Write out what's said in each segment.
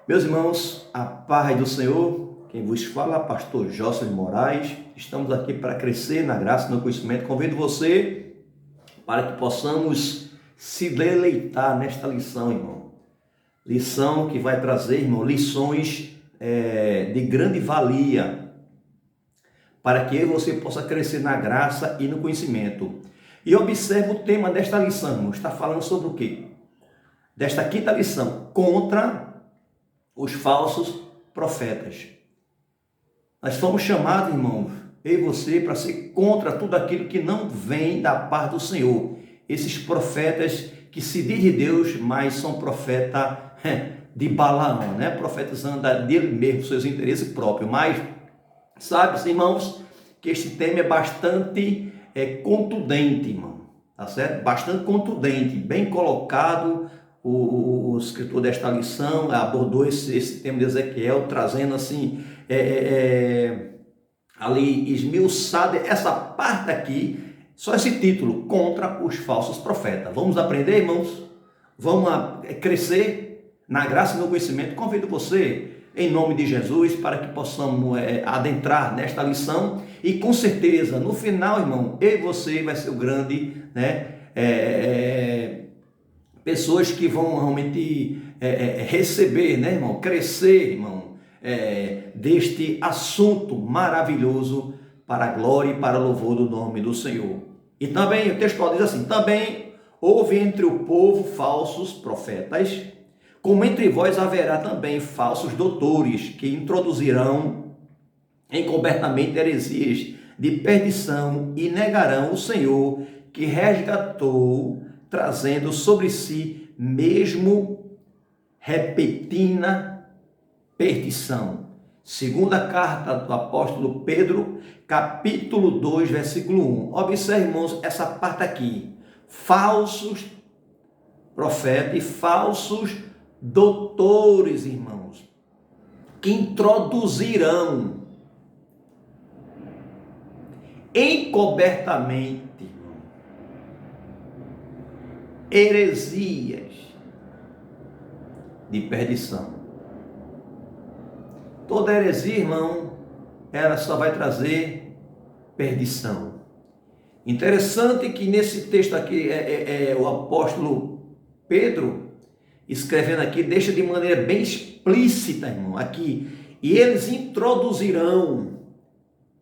Meus irmãos, a paz do Senhor, quem vos fala, pastor Jocelyn Moraes, estamos aqui para crescer na graça e no conhecimento. Convido você para que possamos se deleitar nesta lição, irmão. Lição que vai trazer, irmão, lições de grande valia, para que você possa crescer na graça e no conhecimento. E observe o tema desta lição, irmão. Está falando sobre o quê? Desta quinta lição, contra os falsos profetas. Nós fomos chamados, irmãos, eu e você, para ser contra tudo aquilo que não vem da parte do Senhor. Esses profetas que se dizem de Deus, mas são profetas de Balaão, né? Profetizando dele mesmo, seus interesses próprios. Mas, sabe, irmãos, que este tema é bastante contundente, irmão. Tá certo? Bastante contundente, bem colocado. O escritor desta lição abordou esse tema de Ezequiel, trazendo assim, ali esmiuçado essa parte aqui, só esse título, contra os falsos profetas. Vamos aprender, irmãos? Vamos crescer na graça e no conhecimento. Convido você, em nome de Jesus, para que possamos adentrar nesta lição e com certeza, no final, irmão, eu e você vai ser o grande, pessoas que vão realmente receber, né, irmão? Crescer, irmão, deste assunto maravilhoso para a glória e para o louvor do nome do Senhor. E também, o texto diz assim, também houve entre o povo falsos profetas, como entre vós haverá também falsos doutores, que introduzirão encobertamente heresias de perdição e negarão o Senhor que resgatou, trazendo sobre si mesmo repentina perdição. Segunda carta do apóstolo Pedro, capítulo 2, versículo 1. Observe, irmãos, essa parte aqui. Falsos profetas e falsos doutores, irmãos, que introduzirão encobertamente heresias de perdição. Toda heresia, irmão, ela só vai trazer perdição. Interessante que nesse texto aqui, o apóstolo Pedro, escrevendo aqui, deixa de maneira bem explícita, irmão, aqui, e eles introduzirão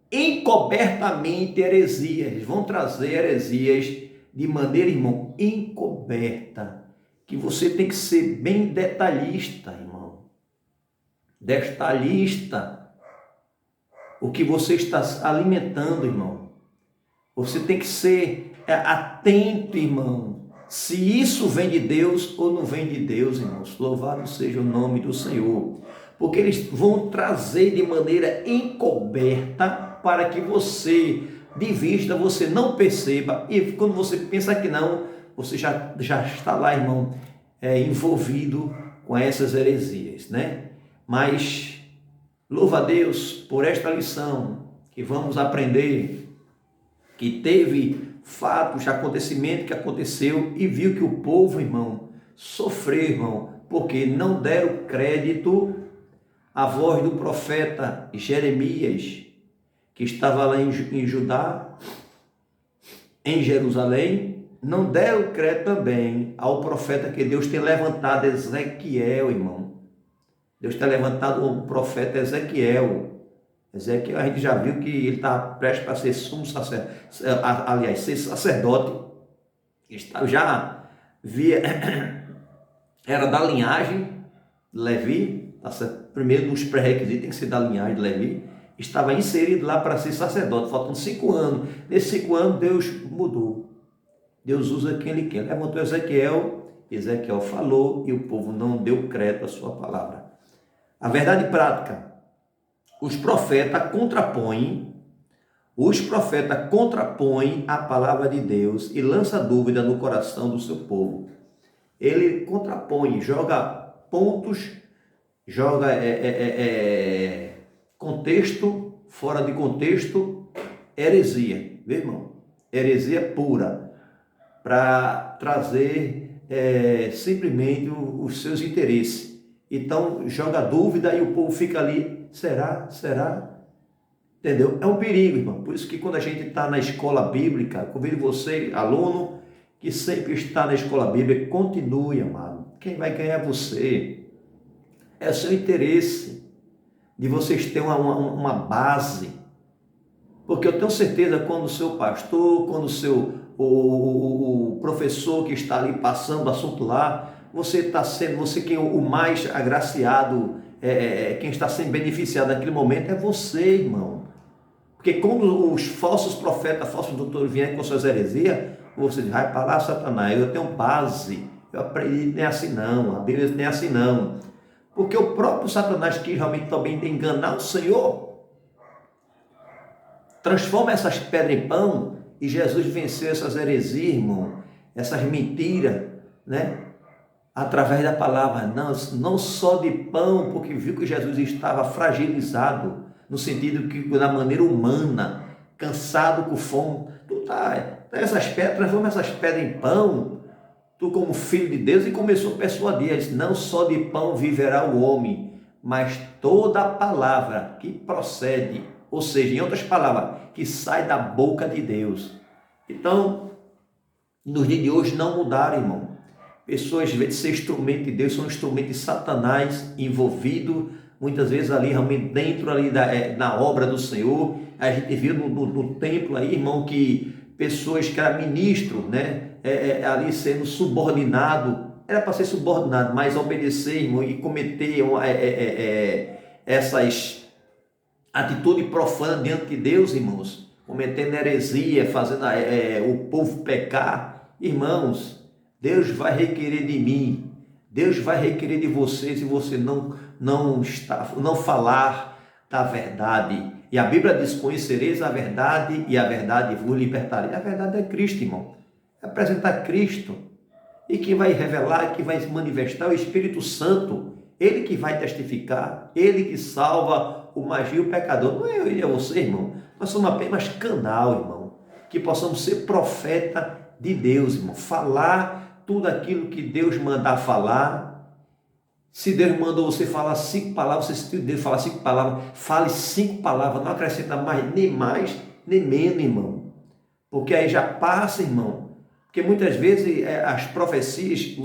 encobertamente heresias, eles vão trazer heresias de maneira, irmão, encoberta, que você tem que ser bem detalhista, irmão, detalhista, o que você está alimentando, irmão, você tem que ser atento, irmão, se isso vem de Deus ou não vem de Deus, irmãos, louvado seja o nome do Senhor, porque eles vão trazer de maneira encoberta para que você, de vista, você não perceba, e quando você pensa que não, você já está lá, irmão, envolvido com essas heresias, né? Mas, louva a Deus por esta lição, que vamos aprender, que teve fatos, acontecimento que aconteceu, e viu que o povo, irmão, sofreu, irmão, porque não deram crédito à voz do profeta Jeremias, que estava lá em Judá, em Jerusalém, não deram crédito também ao profeta que Deus tem levantado, Ezequiel, irmão. Deus tem levantado o profeta Ezequiel. Ezequiel, a gente já viu que ele está prestes para ser sumo sacerdote, aliás, ser sacerdote. Já via, era da linhagem de Levi, tá certo? Primeiro dos pré-requisitos tem que ser da linhagem de Levi. Estava inserido lá para ser sacerdote, faltam 5 anos. Nesses 5 anos, Deus mudou. Deus usa quem Ele quer. Levantou Ezequiel falou e o povo não deu crédito à sua palavra. A verdade prática, os profetas contrapõem a palavra de Deus e lança dúvida no coração do seu povo. Ele contrapõe, joga pontos, joga contexto, fora de contexto, heresia, viu, irmão? Heresia pura, para trazer simplesmente os seus interesses. Então joga dúvida e o povo fica ali, será? Será? Entendeu? É um perigo, irmão. Por isso que quando a gente está na escola bíblica, convido você, aluno, que sempre está na escola bíblica, continue, amado. Quem vai ganhar é você. É o seu interesse de vocês terem uma base. Porque eu tenho certeza quando o seu pastor, quando o professor que está ali passando o assunto lá, você está sendo, você quem é o mais agraciado, quem está sendo beneficiado naquele momento é você, irmão. Porque quando os falsos profetas, falsos doutores vierem com suas heresias, você diz, vai para lá, Satanás, eu tenho base, eu aprendi, nem é assim não, a Bíblia nem é assim não. Porque o próprio Satanás quis realmente também enganar o Senhor, transforma essas pedras em pão, e Jesus venceu essas heresias, irmão, essas mentiras, né? Através da palavra, não só de pão, porque viu que Jesus estava fragilizado, no sentido que da maneira humana, cansado, com fome, essas pedras, transforma essas pedras em pão, tu como filho de Deus, e começou a persuadir, disse, não só de pão viverá o homem, mas toda a palavra que procede, ou seja, em outras palavras, que sai da boca de Deus. Então, nos dias de hoje não mudaram, irmão. Pessoas, às vezes, ser instrumento de Deus, são instrumento de Satanás envolvido, muitas vezes ali, realmente dentro ali na obra do Senhor. A gente viu no templo aí, irmão, que pessoas que eram ministros, né, ali sendo subordinado, era para ser subordinado, mas obedecer, irmão, e cometer essas atitudes profanas diante de Deus, irmãos, cometendo heresia, fazendo o povo pecar, irmãos. Deus vai requerer de mim, Deus vai requerer de você se você não falar da verdade. E a Bíblia diz, conhecereis a verdade e a verdade vos libertarei. A verdade é Cristo, irmão. É apresentar Cristo. E que vai revelar, que vai se manifestar é o Espírito Santo. Ele que vai testificar, ele que salva o magia e o pecador. Não é eu e você, irmão. Nós somos apenas canal, irmão. Que possamos ser profeta de Deus, irmão. Falar tudo aquilo que Deus mandar falar. Se Deus mandou você falar 5 palavras, você se Deus falar 5 palavras, fale 5 palavras, não acrescenta mais, nem menos, irmão. Porque aí já passa, irmão. Porque muitas vezes as profecias,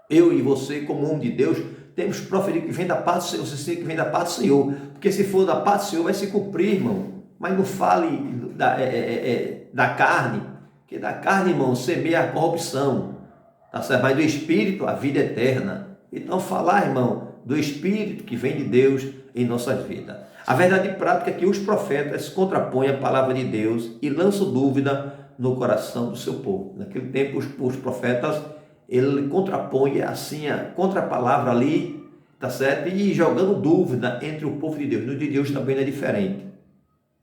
eu e você, como homem de Deus, temos profecia que vem da parte do Senhor, você sei que vem da parte do Senhor. Porque se for da parte do Senhor, vai se cumprir, irmão. Mas não fale da carne. Porque da carne, irmão, semeia a corrupção, tá certo? Mas do Espírito, a vida eterna. Então, falar, irmão, do Espírito que vem de Deus em nossas vidas. A verdade prática é que os profetas contrapõem a palavra de Deus e lançam dúvida no coração do seu povo. Naquele tempo, os profetas, ele contrapõe assim, contra a palavra ali, tá certo? E jogando dúvida entre o povo de Deus. No dia de hoje também não é diferente,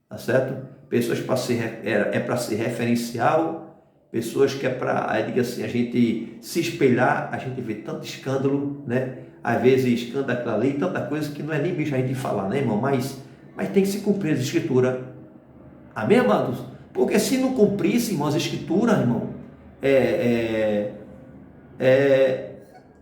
tá certo? Pessoas para ser referencial, pessoas que diga assim, a gente se espelhar, a gente vê tanto escândalo, né? Às vezes escândalo ali, tanta coisa que não é nem bicho a gente falar, né, irmão? Mas tem que se cumprir as escrituras. Amém, amados? Porque se não cumprisse, irmão, as escrituras, irmão, é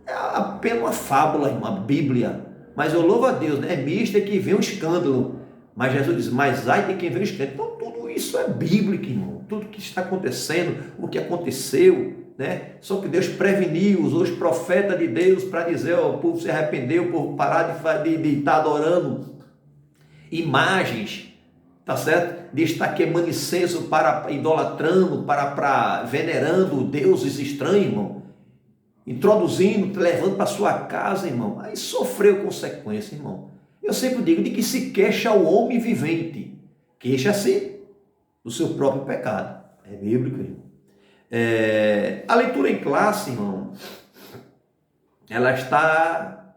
apenas uma fábula, irmão, a Bíblia. Mas eu louvo a Deus, né? É mista que vem um escândalo. Mas Jesus diz, mas ai de quem vê o escândalo. Então tudo isso é bíblico, irmão. Tudo que está acontecendo, o que aconteceu, né? Só que Deus preveniu, usou os profetas de Deus para dizer, o povo se arrependeu, o povo parar de estar adorando imagens, tá certo? De estar queimando incenso, idolatrando, venerando deuses estranhos, irmão. Introduzindo, levando para sua casa, irmão. Aí sofreu consequência, irmão. Eu sempre digo de que se queixa o homem vivente, queixa-se do seu próprio pecado. É bíblico, irmão. A leitura em classe, irmão, ela está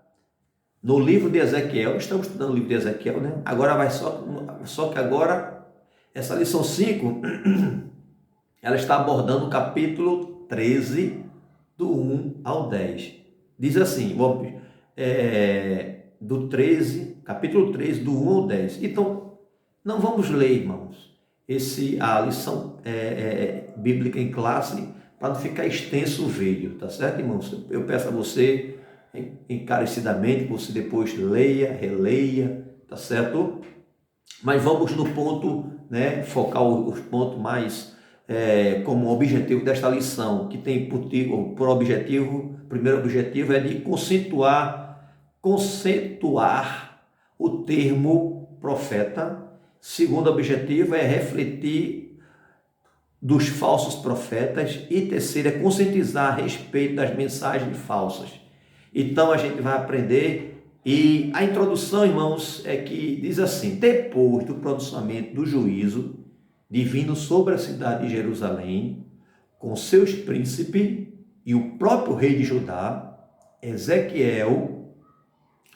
no livro de Ezequiel. Estamos estudando o livro de Ezequiel, né? Agora vai só que agora, essa lição 5, ela está abordando o capítulo 13, do 1 ao 10. Diz assim, do 13, capítulo 13, do 1 ao 10. Então, não vamos ler, irmãos, a lição bíblica em classe, para não ficar extenso o vídeo, tá certo, irmãos? Eu peço a você, encarecidamente, você depois leia, releia, tá certo? Mas vamos no ponto, né, focar os pontos mais como objetivo desta lição, que tem por objetivo, o primeiro objetivo é de conceituar o termo profeta. Segundo objetivo é refletir dos falsos profetas. E terceiro é conscientizar a respeito das mensagens falsas. Então a gente vai aprender. E a introdução, irmãos, é que diz assim: depois do pronunciamento do juízo divino sobre a cidade de Jerusalém, com seus príncipes e o próprio rei de Judá, Ezequiel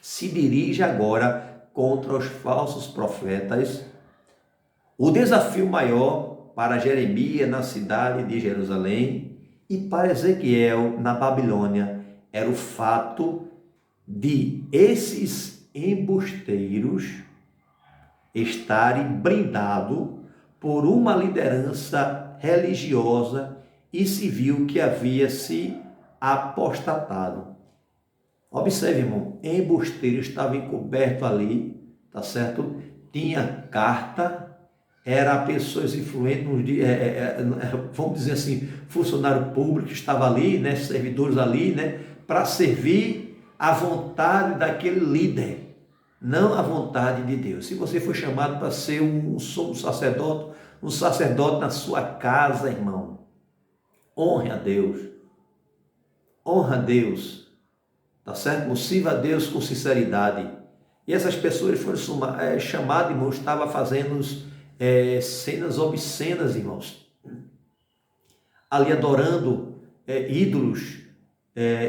se dirige agora contra os falsos profetas. O desafio maior para Jeremias na cidade de Jerusalém e para Ezequiel na Babilônia era o fato de esses embusteiros estarem blindados por uma liderança religiosa e civil que havia se apostatado. Observe, irmão, embusteiro estava encoberto ali, tá certo? Tinha carta, era pessoas influentes, vamos dizer assim, funcionário público estava ali, né, servidores ali, né, para servir a vontade daquele líder, não a vontade de Deus. Se você foi chamado para ser um sacerdote na sua casa, irmão, honre a Deus, honra a Deus, tá certo? Sirva a Deus com sinceridade. E essas pessoas foram chamadas, irmãos, estavam fazendo cenas obscenas, irmãos, ali adorando ídolos,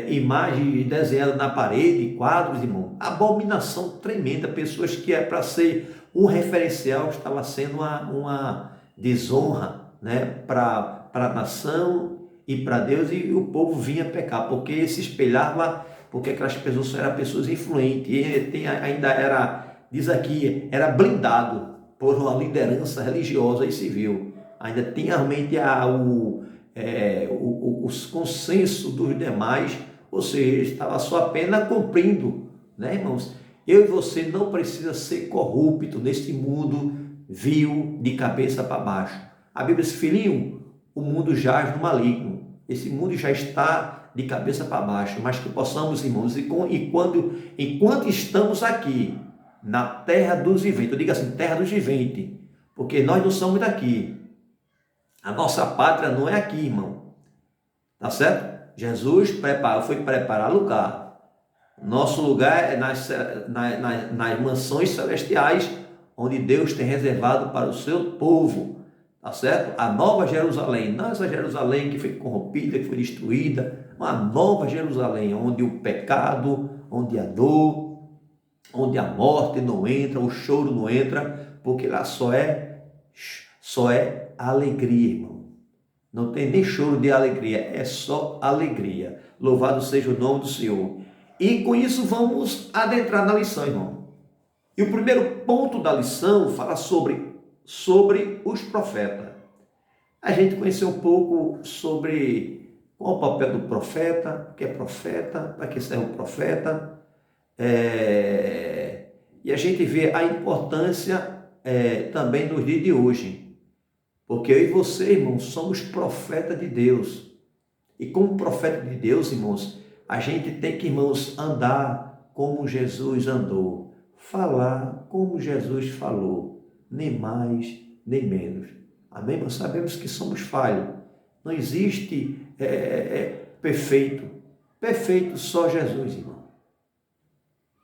imagens desenhadas na parede, quadros, irmão, abominação tremenda. Pessoas que é para ser um referencial, estava sendo uma desonra, né, para a nação e para Deus, e o povo vinha pecar, porque se espelhava, porque aquelas pessoas eram pessoas influentes, e ainda era, diz aqui, era blindado por uma liderança religiosa e civil, ainda tinha realmente os consensos dos demais, ou seja, estava só apenas cumprindo, né, irmãos? Eu e você não precisa ser corrupto neste mundo vil de cabeça para baixo. A Bíblia diz: filhinho, o mundo jaz no maligno. Esse mundo já está de cabeça para baixo, mas que possamos, irmãos, enquanto estamos aqui na terra dos viventes, eu digo assim, terra dos viventes, porque nós não somos daqui. A nossa pátria não é aqui, irmão. Tá certo? Jesus foi preparar lugar. Nosso lugar é nas mansões celestiais, onde Deus tem reservado para o seu povo. Tá certo? A nova Jerusalém, não essa Jerusalém que foi corrompida, que foi destruída, uma nova Jerusalém, onde o pecado, onde a dor, onde a morte não entra, o choro não entra, porque lá só é alegria, irmão. Não tem nem choro de alegria, é só alegria. Louvado seja o nome do Senhor. E com isso vamos adentrar na lição, irmão. E o primeiro ponto da lição fala sobre os profetas. A gente conheceu um pouco sobre qual o papel do profeta, o que é profeta, para que serve o profeta. E a gente vê a importância também nos dias de hoje. Porque eu e você, irmãos, somos profeta de Deus. E como profeta de Deus, irmãos, a gente tem que, irmãos, andar como Jesus andou. Falar como Jesus falou. Nem mais, nem menos. Amém? Nós sabemos que somos falhos. Não existe perfeito. Perfeito só Jesus, irmão.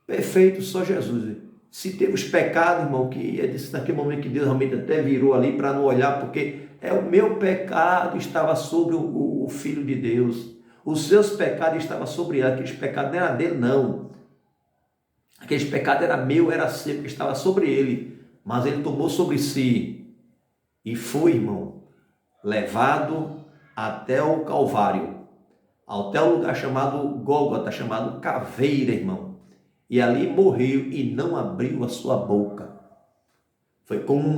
Perfeito só Jesus. Se temos pecado, irmão, que naquele momento que Deus realmente até virou ali para não olhar, porque o meu pecado estava sobre o Filho de Deus. Os seus pecados estavam sobre ele. Aqueles pecados não eram dele, não. Aqueles pecados era meu, era seu, porque estava sobre ele. Mas ele tomou sobre si e foi, irmão, levado até o Calvário, até o lugar chamado Gólgota, chamado Caveira, irmão. E ali morreu e não abriu a sua boca. Foi como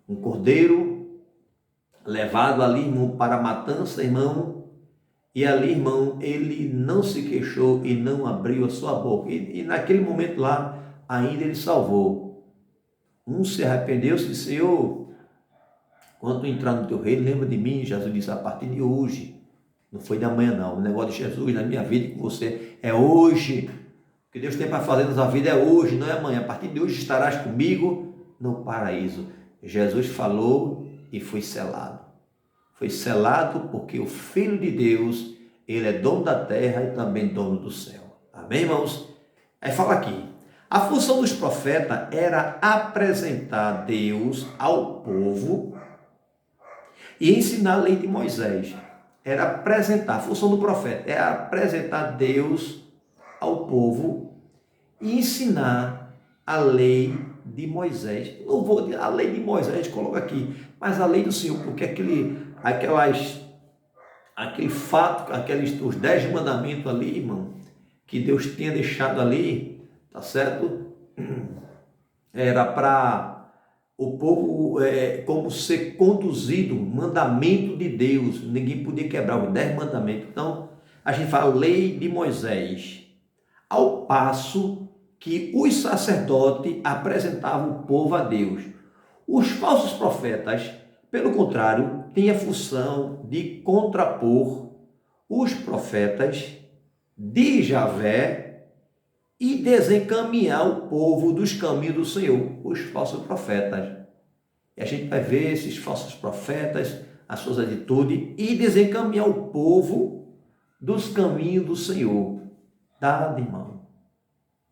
um cordeiro levado ali, irmão, para a matança, irmão. E ali, irmão, ele não se queixou e não abriu a sua boca. E naquele momento lá, ainda ele salvou. Um se arrependeu e disse: Senhor, quando tu entrar no teu reino, lembra de mim. Jesus disse: a partir de hoje. Não foi de amanhã, não. O negócio de Jesus na minha vida e com você é hoje. O que Deus tem para fazer na sua vida é hoje, não é amanhã. A partir de hoje estarás comigo no paraíso. Jesus falou e foi selado. Foi selado porque o Filho de Deus, ele é dono da terra e também dono do céu. Amém, irmãos? Aí fala aqui. A função dos profetas era apresentar Deus ao povo e ensinar a lei de Moisés. Era apresentar, a função do profeta é apresentar Deus ao povo e ensinar a lei de Moisés. Não vou dizer a lei de Moisés, coloca aqui, mas a lei do Senhor, porque aquele fato, os 10 mandamentos ali, irmão, que Deus tinha deixado ali, tá certo? Era para o povo como ser conduzido, mandamento de Deus, ninguém podia quebrar os 10 mandamentos. Então, a gente fala lei de Moisés, ao passo que os sacerdotes apresentavam o povo a Deus. Os falsos profetas, pelo contrário, têm a função de contrapor os profetas de Javé e desencaminhar o povo dos caminhos do Senhor, os falsos profetas. E a gente vai ver esses falsos profetas, as suas atitudes, e desencaminhar o povo dos caminhos do Senhor. Dado, irmão,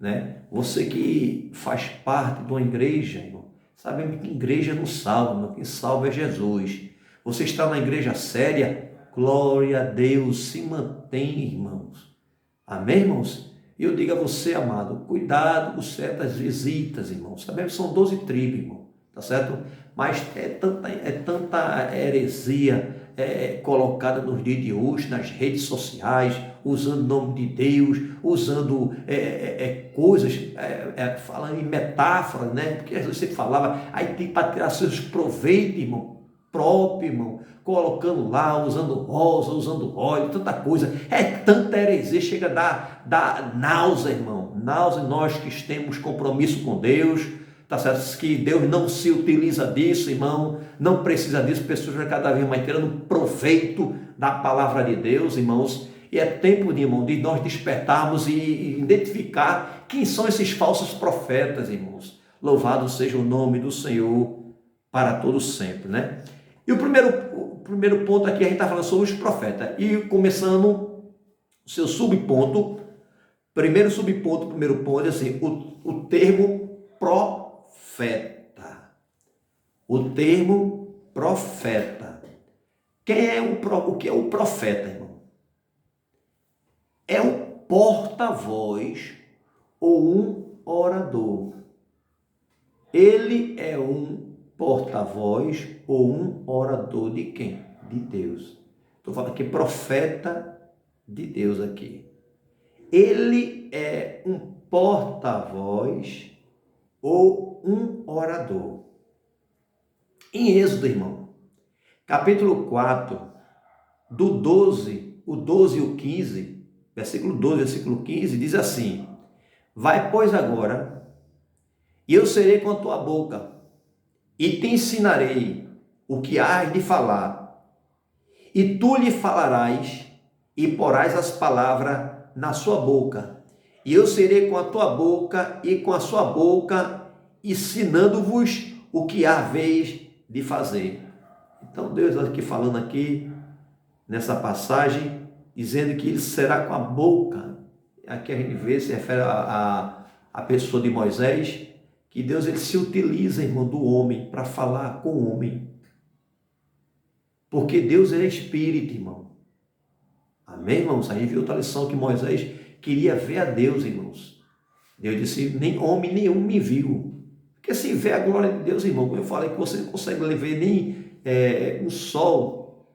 né? Você que faz parte de uma igreja, irmão, sabemos que igreja não salva, irmão, quem salva é Jesus. Você está na igreja séria, glória a Deus, se mantém, irmãos. Amém, irmãos? E eu digo a você, amado, cuidado com certas visitas, irmãos. Sabemos que são 12 tribos, irmão, tá certo? Mas é tanta heresia colocada nos dias de hoje, nas redes sociais, usando o nome de Deus, usando coisas, falando em metáforas, né? Porque às vezes você falava, aí tem para tirar seus proveitos, irmão, próprio, irmão, colocando lá, usando rosa, usando óleo, tanta coisa, tanta heresia, chega a dar náusea, irmão, náusea. Nós que temos compromisso com Deus, tá certo? Que Deus não se utiliza disso, irmão, não precisa disso, pessoas cada vez mais tirando proveito da palavra de Deus, irmãos, e é tempo, irmão, de nós despertarmos e identificar quem são esses falsos profetas, irmãos. Louvado seja o nome do Senhor para todos sempre, né? E o primeiro ponto aqui, a gente está falando sobre os profetas. E começando o seu subponto, primeiro ponto é assim, o termo profeta. O termo profeta. O que é o profeta, irmão? É um porta-voz ou um orador. Ele é um porta-voz ou um orador de quem? De Deus. Estou falando aqui profeta de Deus aqui. Ele é um porta-voz ou um orador. Em Êxodo, irmão, capítulo 4, do 12, o 12 e o 15, versículo 12, versículo 15, diz assim: vai, pois, agora, e eu serei com a tua boca, e te ensinarei o que hás de falar, e tu lhe falarás, e porás as palavras na sua boca, e eu serei com a tua boca e com a sua boca, ensinando-vos o que haveis de fazer. Então Deus aqui falando aqui, nessa passagem, dizendo que ele será com a boca. Aqui a gente vê, se refere a pessoa de Moisés, que Deus ele se utiliza, irmão, do homem para falar com o homem. Porque Deus é espírito, irmão. Amém, irmãos? A gente viu outra lição que Moisés queria ver a Deus, irmãos. Deus disse, nem homem nenhum me viu. Porque se vê a glória de Deus, irmão, como eu falei, que você não consegue ver nem o sol,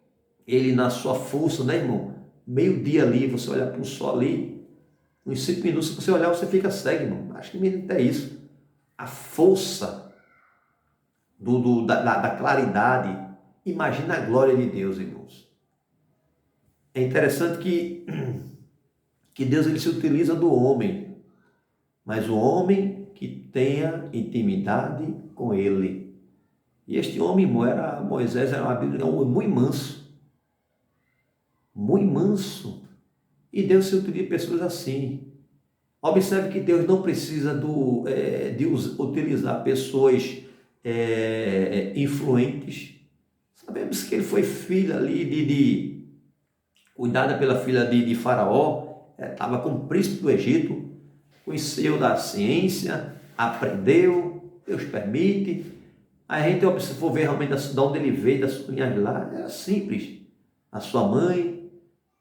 ele na sua força, né, irmão? Meio dia ali, você olhar para o sol ali, uns 5 minutos, se você olhar, você fica cego, irmão. Acho que até isso. A força da claridade. Imagina a glória de Deus, irmãos. é interessante que Deus ele se utiliza do homem, mas o homem que tenha intimidade com ele. E este homem, Moisés, era um homem muito manso. Muito manso. E Deus se utiliza de pessoas assim. Observe que Deus não precisa de utilizar pessoas influentes. Sabemos que ele foi filho ali cuidada pela filha de Faraó, estava como príncipe do Egito, conheceu da ciência, aprendeu, Deus permite. A gente, se for ver realmente de onde ele veio, da sua linhagem lá, era simples. A sua mãe,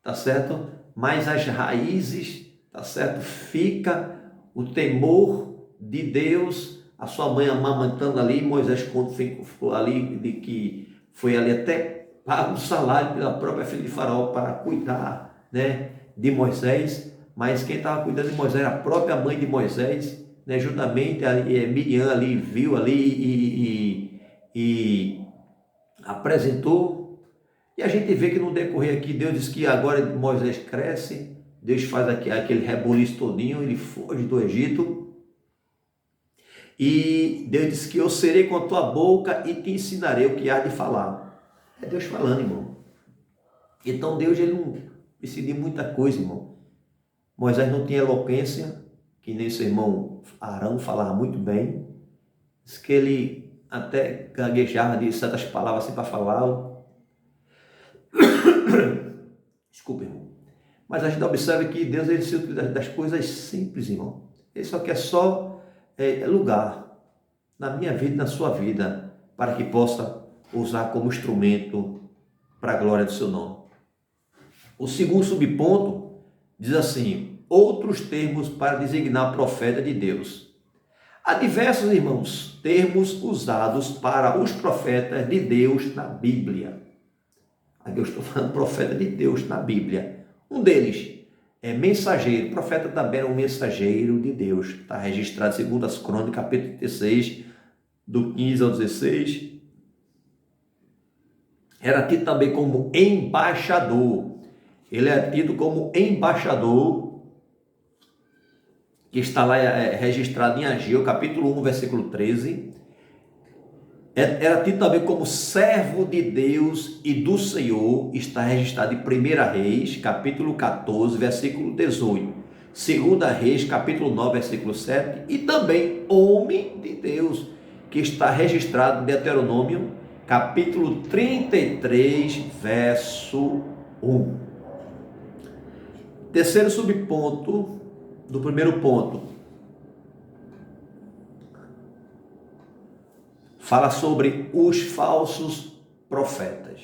tá certo? Mas as raízes, tá certo? Fica o temor de Deus, a sua mãe amamantando ali, Moisés quando ficou ali, de que foi ali até paga um salário pela própria filha de Faraó para cuidar, né, de Moisés, mas quem estava cuidando de Moisés era a própria mãe de Moisés, né, juntamente ali, Miriam ali viu ali e apresentou. E a gente vê que no decorrer aqui, Deus diz que agora Moisés cresce, Deus faz aquele rebuliço todinho, ele foge do Egito, e Deus diz que eu serei com a tua boca e te ensinarei o que há de falar. É Deus falando, irmão. Então Deus ele não decidiu muita coisa, irmão. Moisés não tinha eloquência, que nem seu irmão Arão falava muito bem. Diz que ele até gaguejava de certas palavras assim para falar. Desculpa, irmão. Mas a gente observa que Deus ele se utiliza das coisas simples, irmão. Ele só quer lugar na minha vida e na sua vida para que possa usar como instrumento para a glória do seu nome. O segundo subponto diz assim: outros termos para designar profeta de Deus. Há diversos, irmãos, termos usados para os profetas de Deus na Bíblia. Aqui eu estou falando profeta de Deus na Bíblia. Um deles é mensageiro. O profeta também é um mensageiro de Deus. Está registrado em 2 Crônicas, capítulo 36, do 15 ao 16. Era tido também como embaixador. Ele é tido como embaixador, que está lá registrado em Ageu, capítulo 1, versículo 13. Era tido também como servo de Deus e do Senhor, está registrado em 1 Reis, capítulo 14, versículo 18. 2 Reis, capítulo 9, versículo 7. E também homem de Deus, que está registrado em Deuteronômio, capítulo 33, verso 1. Terceiro subponto do primeiro ponto. Fala sobre os falsos profetas.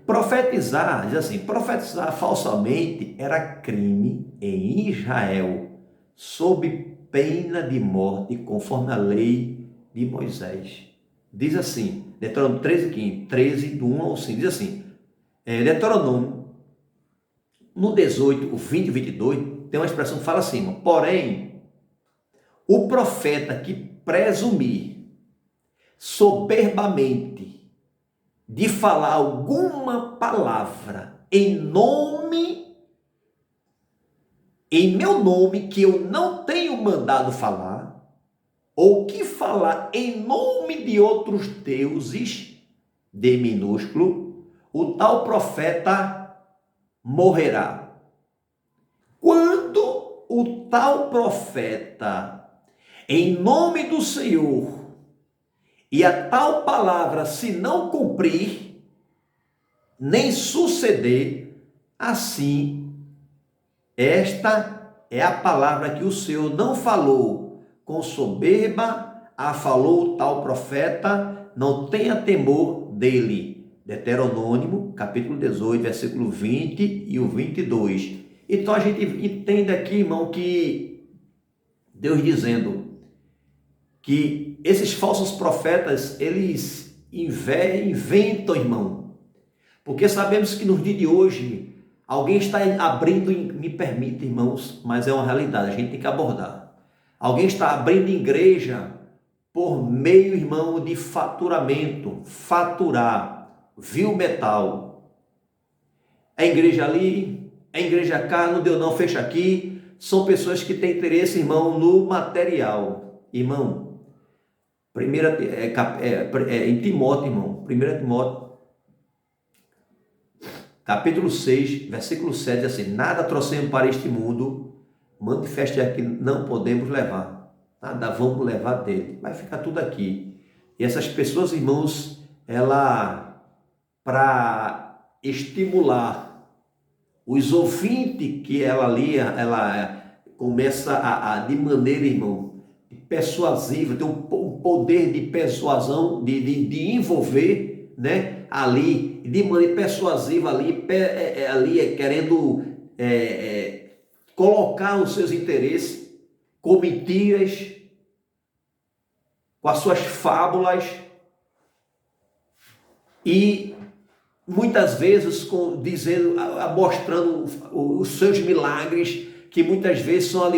Profetizar, diz assim, profetizar falsamente era crime em Israel, sob pena de morte, conforme a lei de Moisés. Diz assim, Deuteronômio 13, 13, do 1 ao 5, diz assim, Deuteronômio, no 18, o 20 e 22, tem uma expressão que fala assim, porém, o profeta que presumir soberbamente de falar alguma palavra em meu nome, que eu não tenho mandado falar, ou que falar em nome de outros deuses, D minúsculo, o tal profeta morrerá. Quando o tal profeta, em nome do Senhor, e a tal palavra se não cumprir, nem suceder, assim, esta é a palavra que o Senhor não falou com soberba, a falou o tal profeta, não tenha temor dele. Deuteronômio, capítulo 18, versículo 20 e o 22. Então a gente entende aqui, irmão, que Deus dizendo que esses falsos profetas, eles inventam, irmão. Porque sabemos que nos dias de hoje, alguém está abrindo, me permita, irmãos, mas é uma realidade, a gente tem que abordar. Alguém está abrindo igreja por meio, irmão, de faturamento, faturar, vil metal. a igreja ali, a igreja cá, não deu não, fecha aqui. São pessoas que têm interesse, irmão, no material. Irmão, em Timóteo, irmão, 1 Timóteo, capítulo 6, versículo 7, diz assim: nada trouxemos para este mundo, manifeste aqui, não podemos levar. Nada vamos levar dele. Vai ficar tudo aqui. E essas pessoas, irmãos, para estimular os ouvintes que ela lia, ela começa de maneira, irmão, persuasiva, tem um poder de persuasão, de envolver, né, ali, de maneira persuasiva ali, querendo colocar os seus interesses com mentiras, com as suas fábulas, e muitas vezes mostrando os seus milagres, que muitas vezes são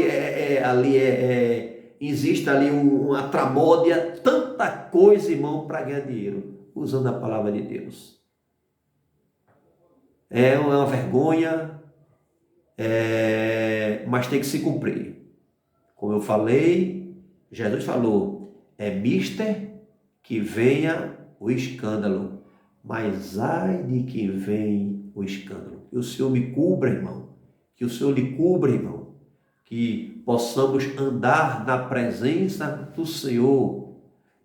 existe ali uma tramódia, tanta coisa, irmão, para ganhar dinheiro, usando a palavra de Deus. É uma vergonha, mas tem que se cumprir. Como eu falei, Jesus falou, é mister que venha o escândalo, mas ai de quem vem o escândalo. Que o Senhor me cubra, irmão. Que o Senhor lhe cubra, irmão. Que possamos andar na presença do Senhor.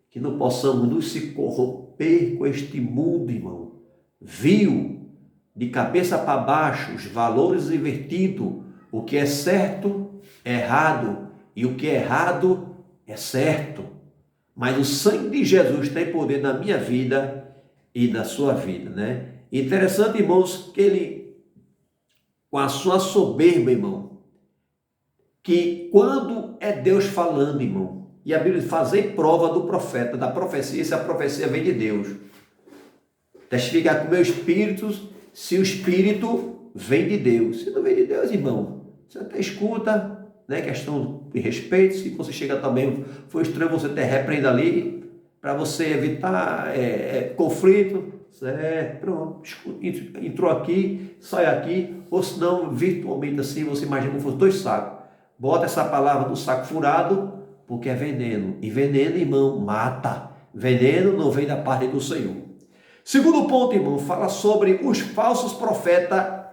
Que não possamos nos se corromper com este mundo, irmão. Vil, de cabeça para baixo, os valores invertidos. O que é certo é errado. E o que é errado é certo. Mas o sangue de Jesus tem poder na minha vida e na sua vida, né? Interessante, irmãos, que ele, com a sua soberba, irmão, que quando é Deus falando, irmão, e a Bíblia diz, fazer prova do profeta, da profecia, se a profecia vem de Deus. Testificar com o meu espírito, se o espírito vem de Deus. Se não vem de Deus, irmão, você até escuta, né? Questão de respeito, se você chega também, foi estranho, você até repreenda ali, para você evitar conflito, certo? Pronto, entrou aqui, sai aqui, ou se não, virtualmente assim, você imagina como fosse 2 sacos. Bota essa palavra no saco furado, porque é veneno. E veneno, irmão, mata. Veneno não vem da parte do Senhor. Segundo ponto, irmão, fala sobre os falsos profetas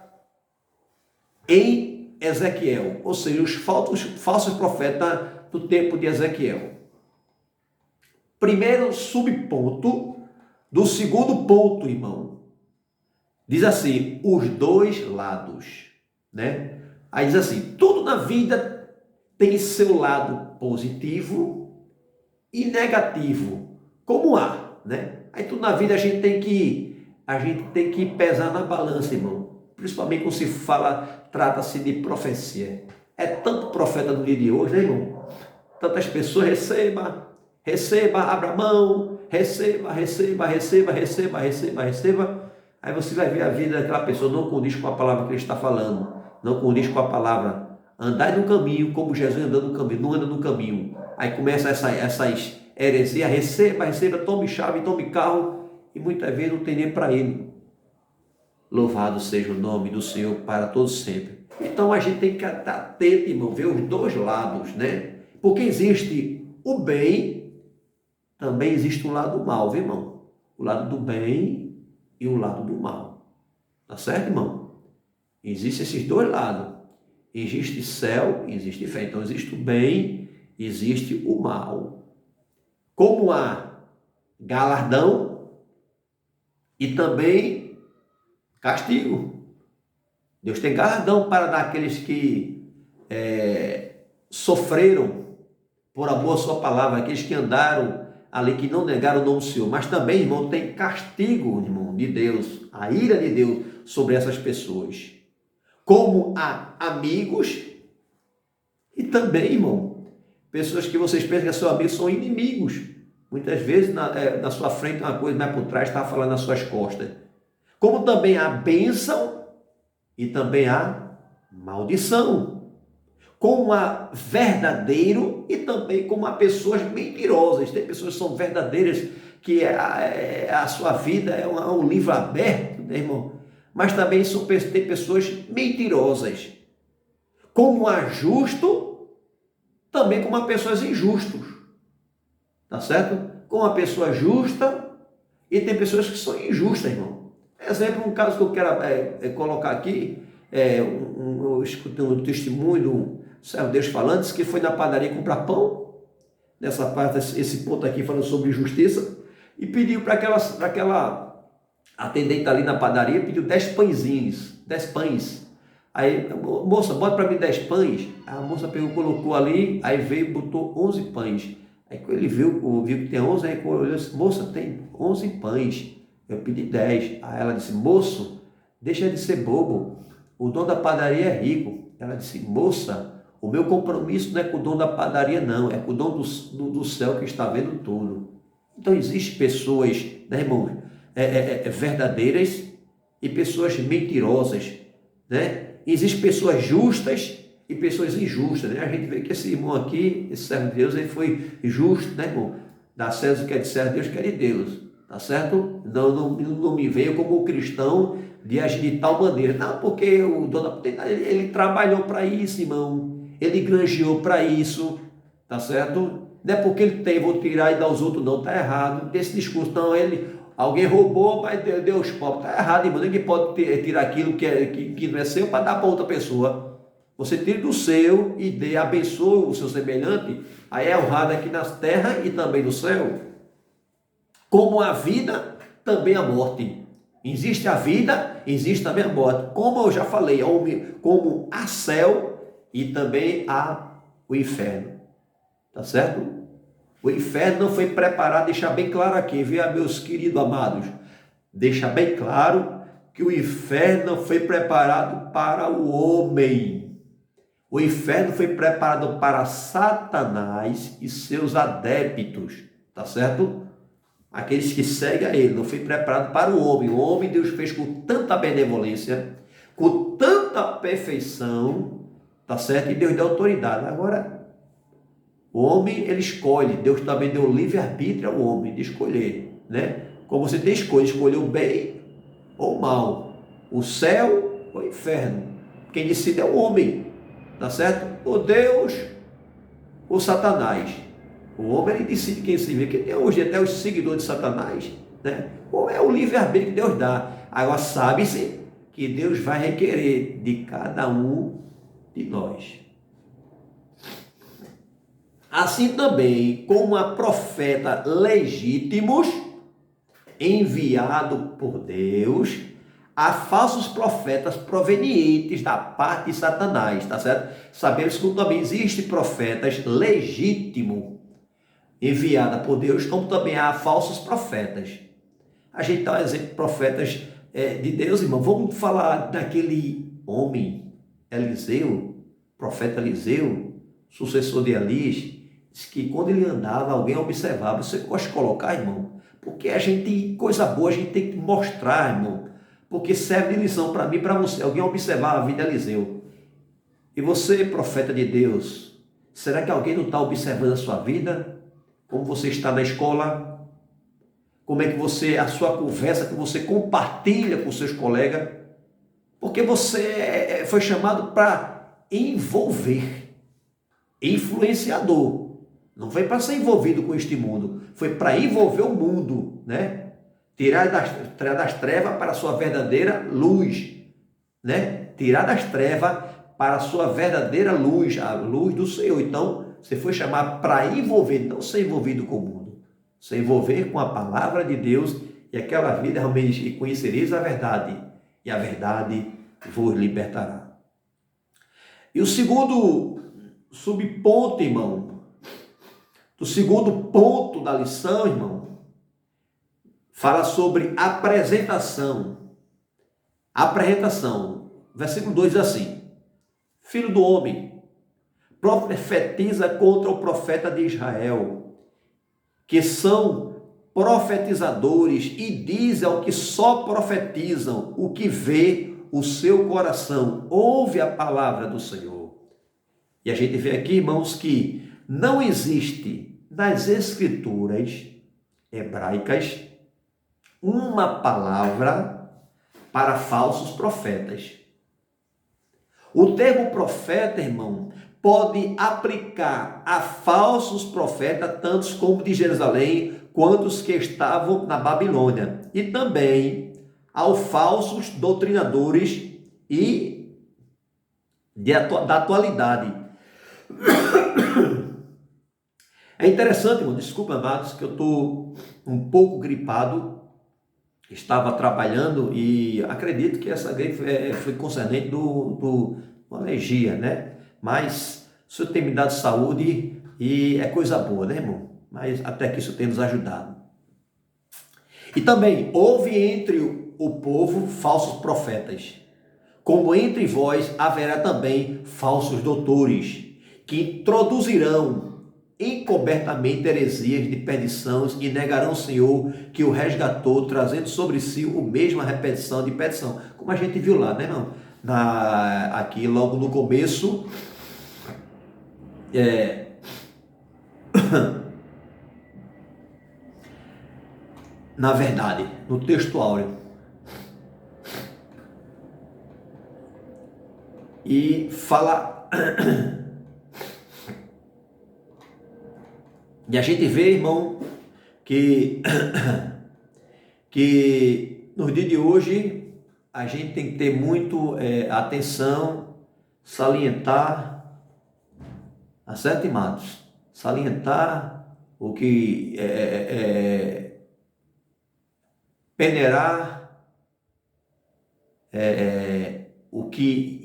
em Ezequiel. Ou seja, os falsos profetas do tempo de Ezequiel. Primeiro subponto do segundo ponto, irmão. Diz assim, os 2 lados, né? Aí diz assim, tudo na vida tem seu lado positivo e negativo, como há, né? Aí tudo na vida a gente tem que pesar na balança, irmão. Principalmente quando se fala, trata-se de profecia. É tanto profeta no dia de hoje, né, irmão? Tantas pessoas receba, abra mão, receba. Aí você vai ver a vida daquela pessoa não condiz com a palavra que ele está falando, não condiz com a palavra. Andai no caminho como Jesus andando no caminho, não anda no caminho. Aí começa essas heresias, receba, tome chave, tome carro, e muitas vezes não tem nem para ele. Louvado seja o nome do Senhor para todos sempre. Então a gente tem que estar atento, irmão, ver os 2 lados, né? Porque existe o bem, também existe um lado mal, viu, irmão? O lado do bem e o lado do mal. Tá certo, irmão? Existem esses 2 lados. Existe céu e existe fé. Então, existe o bem, existe o mal. Como há galardão e também castigo. Deus tem galardão para dar àqueles que sofreram por amor à sua palavra, aqueles que andaram ali, que não negaram o nome do Senhor. Mas também, irmão, tem castigo, irmão, de Deus, a ira de Deus sobre essas pessoas. Como há amigos e também, irmão, pessoas que vocês pensam que são amigos, são inimigos. Muitas vezes na sua frente uma coisa, mas por trás está falando nas suas costas. Como também há bênção e também há maldição. Como há verdadeiro e também como há pessoas mentirosas. Tem pessoas que são verdadeiras, que a sua vida é um livro aberto, né, irmão? mas também tem pessoas mentirosas. Como há justo, também como há pessoas injustas. Tá certo? Como há pessoa justa e tem pessoas que são injustas, irmão. Exemplo, um caso que eu quero colocar aqui, eu escutei um testemunho de um servo de Deus falando, disse que foi na padaria comprar pão, nessa parte, esse ponto aqui falando sobre justiça, e pediu para aquela atendente ali na padaria, pediu 10 pãezinhos, 10 pães. Aí, moça, bota para mim 10 pães. A moça pegou, colocou ali, aí veio e botou 11 pães. Aí quando ele viu que tem 11, aí olhou e disse, moça, tem 11 pães, eu pedi 10. Aí ela disse, moço, deixa de ser bobo, o dono da padaria é rico. Ela disse, moça, o meu compromisso não é com o dono da padaria não, é com o dono do céu que está vendo tudo. Então existem pessoas, né, irmão, verdadeiras e pessoas mentirosas, né? Existem pessoas justas e pessoas injustas, né? A gente vê que esse irmão aqui, esse servo de Deus, ele foi justo, né, irmão? Dá César o que é de César, Deus que é de Deus, tá certo? Não me veio como cristão de agir de tal maneira. Não, porque o dono ele trabalhou para isso, irmão. Ele granjeou para isso, tá certo? Não é porque ele tem, vou tirar e dar aos outros, não, tá errado. Esse discurso, não, alguém roubou, mas deu os pobres, tá errado, irmão. Ninguém pode tirar aquilo que não é seu para dar para outra pessoa. Você tira do seu e abençoa o seu semelhante, aí é honrado aqui na terra e também no céu. Como a vida, também a morte. Existe a vida, existe também a morte. Como eu já falei, como há céu e também há o inferno. Tá certo? O inferno não foi preparado, deixar bem claro aqui, viu, meus queridos amados? Deixa bem claro que o inferno não foi preparado para o homem. O inferno foi preparado para Satanás e seus adeptos, tá certo? Aqueles que seguem a ele, não foi preparado para o homem. O homem Deus fez com tanta benevolência, com tanta perfeição, tá certo? E Deus deu autoridade. Agora, o homem, ele escolhe. Deus também deu livre-arbítrio ao homem de escolher, né? Como você tem escolher o bem ou o mal, o céu ou o inferno. Quem decide é o homem, tá certo? O Deus, o Satanás. O homem, ele decide quem se vê. Que tem hoje até os seguidores de Satanás, né? Ou é o livre-arbítrio que Deus dá. Agora sabe-se que Deus vai requerer de cada um de nós. Assim também como a profeta legítimos, enviado por Deus, há falsos profetas provenientes da parte de Satanás, tá certo? Sabemos que também existem profetas legítimos, enviados por Deus, como também há falsos profetas. A gente dá um exemplo de profetas de Deus, irmão. Vamos falar daquele homem, Eliseu, profeta Eliseu, sucessor de Elias, que quando ele andava, alguém observava. Você gosta de colocar, irmão? Porque coisa boa a gente tem que mostrar, irmão. Porque serve de lição para mim e para você. Alguém observar a vida de Eliseu. E você, profeta de Deus, será que alguém não está observando a sua vida? Como você está na escola? Como é que a sua conversa que você compartilha com seus colegas? Porque você foi chamado para envolver, influenciador. Não foi para ser envolvido com este mundo, foi para envolver o mundo, né? Tirar das trevas para a sua verdadeira luz, né? Tirar das trevas para a sua verdadeira luz, a luz do Senhor. Então, você foi chamado para envolver, não ser envolvido com o mundo, se envolver com a palavra de Deus e aquela vida realmente, e conhecereis a verdade, e a verdade vos libertará. E o segundo subponto, irmão, do segundo ponto da lição, irmão, fala sobre apresentação. Apresentação. Versículo 2 diz assim: Filho do homem, profetiza contra o profeta de Israel, que são profetizadores, e dizem ao que só profetizam o que vê o seu coração. Ouve a palavra do Senhor. E a gente vê aqui, irmãos, que não existe nas escrituras hebraicas uma palavra para falsos profetas. O termo profeta, irmão, pode aplicar a falsos profetas, tantos como de Jerusalém, quanto os que estavam na Babilônia, e também aos falsos doutrinadores e da atualidade. É interessante, irmão, desculpa, amados, que eu estou um pouco gripado, estava trabalhando e acredito que essa gripe foi concernente do alergia, né? Mas o Senhor tem me dado saúde e é coisa boa, né, irmão? Mas até que isso tem nos ajudado. E também houve entre o povo falsos profetas, como entre vós haverá também falsos doutores, que introduzirão encobertamente heresias de perdição e negarão o Senhor que o resgatou, trazendo sobre si o mesma repetição de perdição. Como a gente viu lá, né, irmão? Aqui logo no começo, na verdade, no texto áureo. E fala... E a gente vê, irmão, que no dia de hoje a gente tem que ter muito atenção, salientar, tá certo, amados? Salientar o que peneirar o que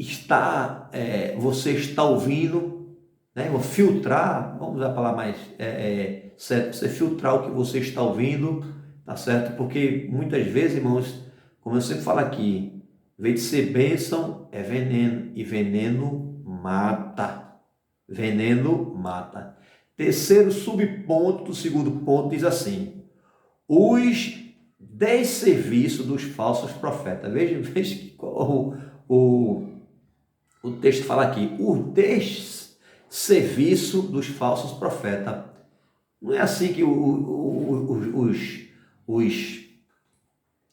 você está ouvindo, né? Filtrar, vamos usar a palavra mais certo, você filtrar o que você está ouvindo, tá certo? Porque muitas vezes, irmãos, como eu sempre falo aqui, em vez de ser bênção, é veneno, e veneno mata. Veneno mata. Terceiro subponto do segundo ponto diz assim: os 10 serviços dos falsos profetas. Veja o texto fala aqui, os 10 serviços dos falsos profetas. Não é assim que os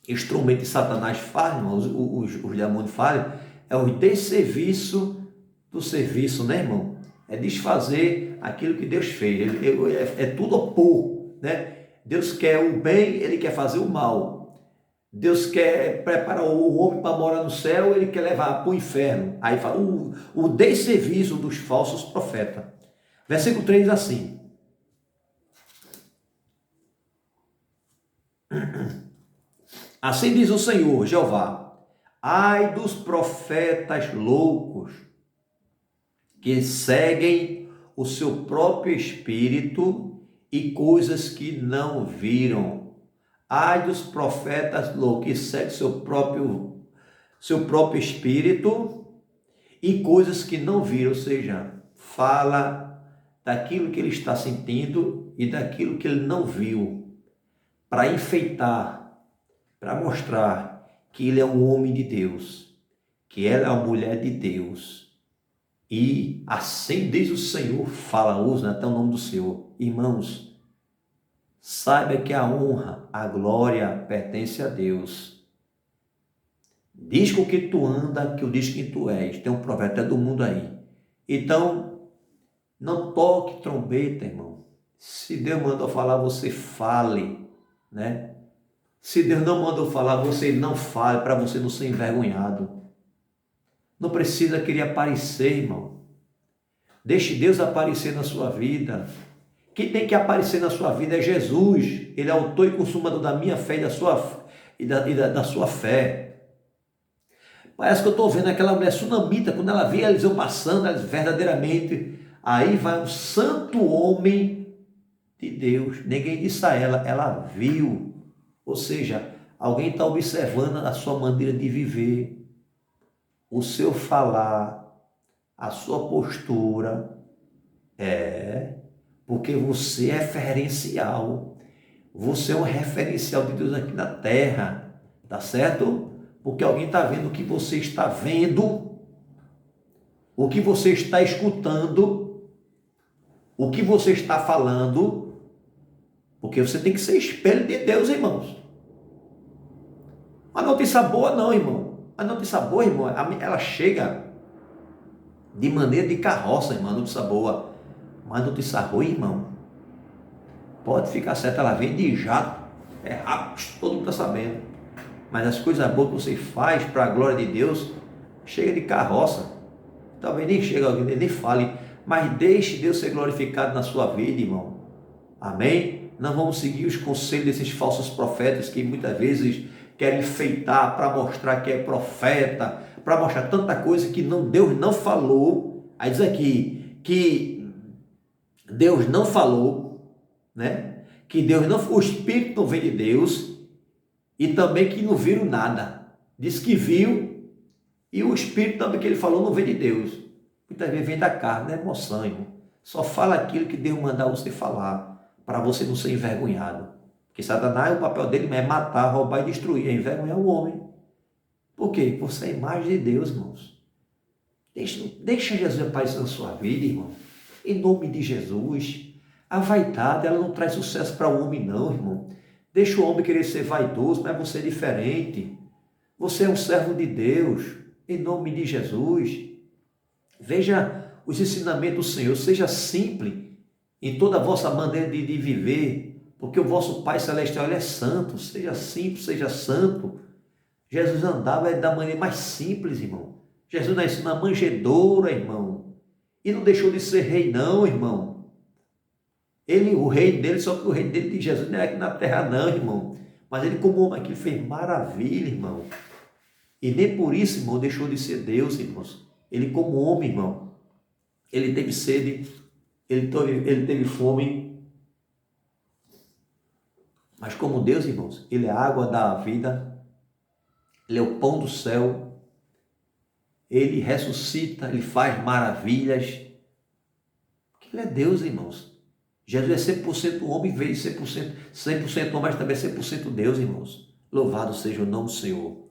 instrumentos de Satanás fazem, os demônios fazem, é os 10 serviços do serviço, né, irmão? É desfazer aquilo que Deus fez, é tudo opor, né? Deus quer o bem, ele quer fazer o mal. Deus quer preparar o homem para morar no céu, ele quer levar para o inferno. Aí fala o desserviço dos falsos profetas. Versículo 3 diz assim: assim diz o Senhor, Jeová, ai dos profetas loucos, que seguem o seu próprio espírito e coisas que não viram. Ai dos profetas loucos, que seguem seu próprio espírito e coisas que não viram, ou seja, fala daquilo que ele está sentindo e daquilo que ele não viu, para enfeitar, para mostrar que ele é um homem de Deus, que ela é uma mulher de Deus. E assim diz o Senhor, fala, usa até o nome do Senhor. Irmãos, saiba que a honra, a glória pertence a Deus. Diz com que tu anda, que eu diz quem tu és. Tem um profeta do mundo aí. Então, não toque trombeta, irmão. Se Deus mandou falar, você fale, né? Se Deus não mandou falar, você não fale, para você não ser envergonhado. Não precisa querer aparecer, irmão. Deixe Deus aparecer na sua vida. Quem tem que aparecer na sua vida é Jesus. Ele é autor e consumador da minha fé e da sua fé. Parece que eu estou vendo aquela mulher sunamita, quando ela vê Eliseu passando, ela diz, verdadeiramente, aí vai um santo homem de Deus. Ninguém disse a ela viu. Ou seja, alguém está observando a sua maneira de viver, o seu falar, a sua postura. Porque você é referencial. Você é um referencial de Deus aqui na terra. Tá certo? Porque alguém está vendo o que você está vendo, o que você está escutando, o que você está falando. Porque você tem que ser espelho de Deus, irmãos. A notícia boa não, irmão. A notícia boa, irmão, ela chega de maneira de carroça, irmão, a notícia boa. Mas a notícia ruim, irmão, pode ficar certo, ela vem de jato. É rápido, todo mundo está sabendo. Mas as coisas boas que você faz para a glória de Deus, chega de carroça. Talvez nem chegue alguém, nem fale, mas deixe Deus ser glorificado na sua vida, irmão. Amém? Não vamos seguir os conselhos desses falsos profetas que muitas vezes querem enfeitar para mostrar que é profeta, para mostrar tanta coisa que Deus não falou. Aí diz aqui que Deus não falou, né? Que Deus não, o Espírito não vem de Deus e também que não viram nada. Diz que viu e o Espírito também que ele falou não vem de Deus. Muitas vezes vem da carne, da emoção, irmão. Só fala aquilo que Deus mandar você falar, para você não ser envergonhado. Porque Satanás, o papel dele é matar, roubar e destruir, é envergonhar o homem. Por quê? Porque você é a imagem de Deus, irmãos. Deixa Jesus aparecer na sua vida, irmão. Em nome de Jesus. A vaidade, ela não traz sucesso para o homem, não, irmão. Deixa o homem querer ser vaidoso, mas você é diferente. Você é um servo de Deus. Em nome de Jesus. Veja os ensinamentos do Senhor. Seja simples em toda a vossa maneira de viver. Porque o vosso Pai Celestial, ele é santo. Seja simples, seja santo. Jesus andava da maneira mais simples, irmão. Jesus nasceu na manjedoura, irmão. E não deixou de ser rei, não, irmão. O reino dele, só que o reino dele de Jesus não é aqui na terra, não, irmão. Mas ele, como homem aqui, fez maravilha, irmão. E nem por isso, irmão, deixou de ser Deus, irmãos. Ele, como homem, irmão, ele teve sede, ele teve fome. Mas como Deus, irmãos, ele é a água da vida, ele é o pão do céu, ele ressuscita, ele faz maravilhas. Porque ele é Deus, irmãos. Jesus é 100% homem, veio 100% homem, mas também é 100% Deus, irmãos. Louvado seja o nome do Senhor.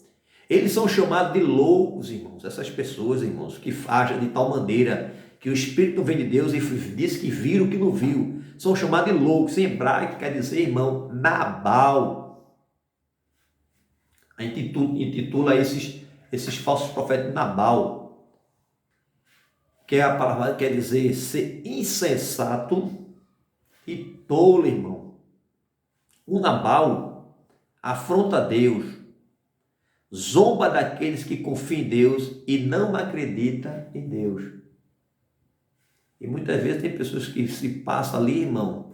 Eles são chamados de loucos, irmãos. Essas pessoas, irmãos, que agem de tal maneira que o Espírito não vem de Deus e diz que viram o que não viu. São chamados de loucos. Em hebraico quer dizer, irmão, Nabal. A gente intitula esses falsos profetas de Nabal. Que é a palavra que quer dizer ser insensato e tolo, irmão. O Nabal afronta Deus, zomba daqueles que confiam em Deus e não acredita em Deus. E muitas vezes tem pessoas que se passam ali, irmão,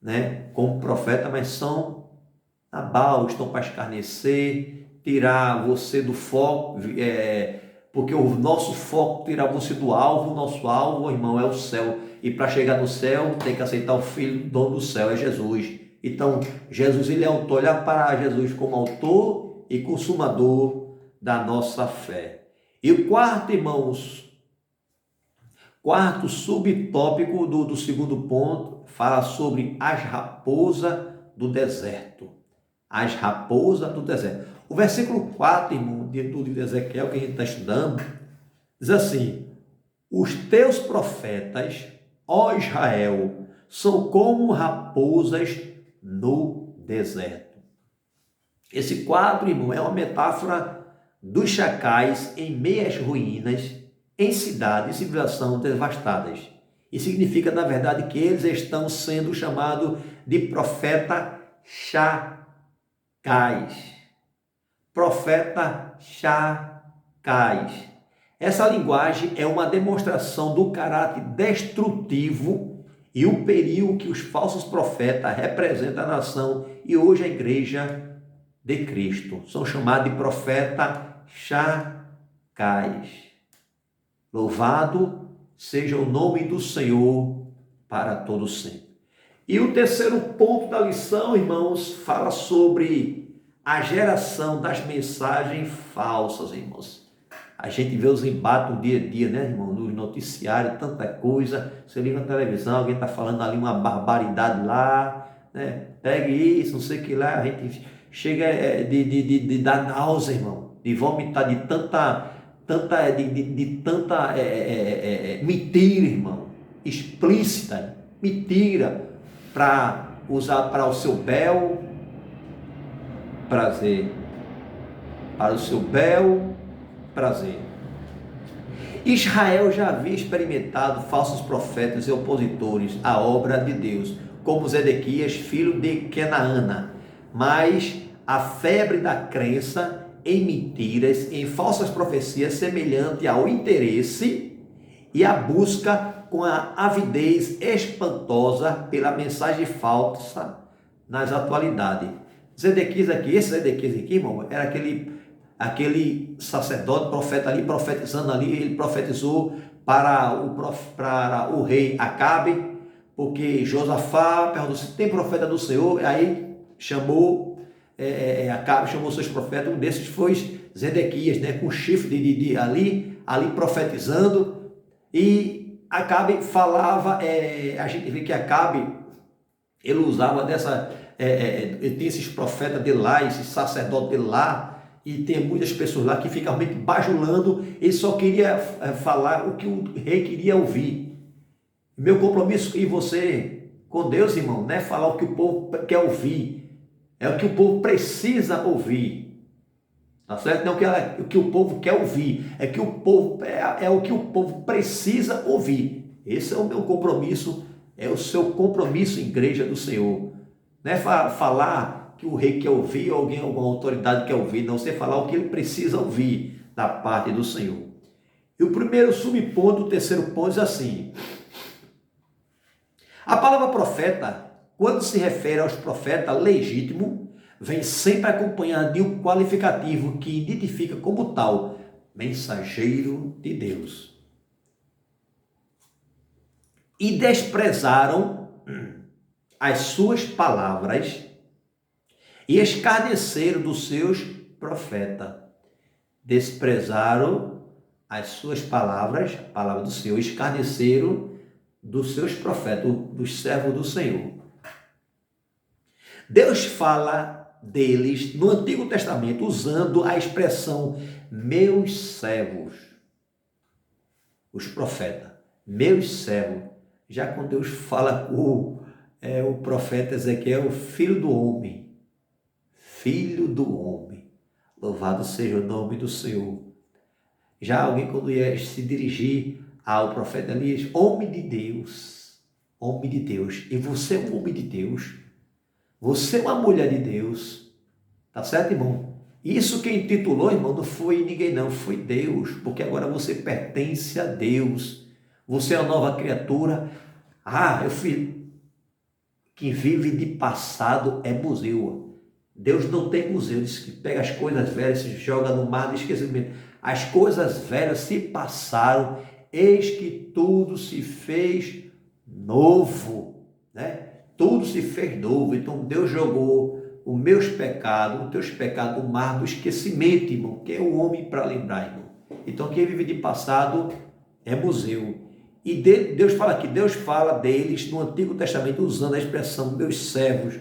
né, como profeta, mas são Nabal, estão para escarnecer, tirar você do foco, porque o nosso foco tirar você do alvo. O nosso alvo, irmão, é o céu. E para chegar no céu, tem que aceitar o Filho do dono do céu, é Jesus. Então, Jesus, ele é autor, olhar para Jesus como autor e consumador da nossa fé. E o quarto, irmãos, quarto subtópico do segundo ponto, fala sobre as raposas do deserto. As raposas do deserto. O versículo 4, irmão, do livro de Ezequiel, que a gente está estudando, diz assim: os teus profetas, ó Israel, são como raposas no deserto. Esse quadro, irmão, é uma metáfora dos chacais em meias ruínas, em cidades e civilizações devastadas. E significa, na verdade, que eles estão sendo chamados de profeta chacais. Profeta chacais. Essa linguagem é uma demonstração do caráter destrutivo e o perigo que os falsos profetas representam a nação e hoje a igreja de Cristo. São chamados de profeta chacais. Louvado seja o nome do Senhor para todo sempre. E o terceiro ponto da lição, irmãos, fala sobre a geração das mensagens falsas, irmãos. A gente vê os embates no dia a dia, né, irmão? Nos noticiários, tanta coisa. Você liga na televisão, alguém está falando ali uma barbaridade lá, né? Pegue isso, não sei o que lá. A gente chega de dar náusea, irmão. De vomitar de tanta mentira, irmão. Explícita. Mentira. Para usar para o seu bel prazer. para o seu bel prazer. Israel já havia experimentado falsos profetas e opositores à obra de Deus, como Zedequias, filho de Kenaana, mas a febre da crença em mentiras, em falsas profecias, semelhante ao interesse e a busca com a avidez espantosa pela mensagem falsa nas atualidades. Zedequias aqui, esse Zedequias aqui, irmão, era aquele sacerdote, profeta ali, profetizando ali, ele profetizou para o rei Acabe, porque Josafá perguntou se tem profeta do Senhor, aí chamou, Acabe chamou seus profetas, um desses foi Zedequias, né, com chifre ali profetizando, e Acabe falava, a gente vê que Acabe, ele usava ele tinha esses profetas de lá, esses sacerdotes de lá, e tem muitas pessoas lá que ficam realmente bajulando, ele só queria falar o que o rei queria ouvir. Meu compromisso e você com Deus, irmão, não é falar o que o povo quer ouvir, é o que o povo precisa ouvir, tá certo? Não o que o povo quer ouvir, é o que o povo precisa ouvir. Esse é o meu compromisso, é o seu compromisso, igreja do Senhor. Não é falar que o rei quer ouvir, ou alguma autoridade quer ouvir, não, você falar o que ele precisa ouvir da parte do Senhor. E o primeiro subponto, o terceiro ponto diz assim: a palavra profeta, quando se refere aos profetas legítimos, vem sempre acompanhada de um qualificativo que identifica como tal, mensageiro de Deus. E desprezaram as suas palavras e escarneceram dos seus profetas. Desprezaram as suas palavras, a palavra do Senhor, escarneceram dos seus profetas, dos servos do Senhor. Deus fala deles no Antigo Testamento usando a expressão meus servos, os profetas, meus servos. Já quando Deus fala com o profeta Ezequiel, filho do homem, louvado seja o nome do Senhor. Já alguém quando ia se dirigir ao profeta Elias, homem de Deus, e você é um homem de Deus, você é uma mulher de Deus, tá certo, irmão? Isso quem titulou, irmão, não foi ninguém não, foi Deus, porque agora você pertence a Deus, você é uma nova criatura. Quem vive de passado é museu. Deus não tem museu, diz que pega as coisas velhas e se joga no mar de esquecimento. As coisas velhas se passaram, eis que tudo se fez novo, né? Tudo se fez novo. Então Deus jogou os teus pecados no mar do esquecimento, irmão, que é o homem para lembrar, irmão. Então quem vive de passado é museu. E Deus fala aqui, Deus fala deles no Antigo Testamento usando a expressão meus servos,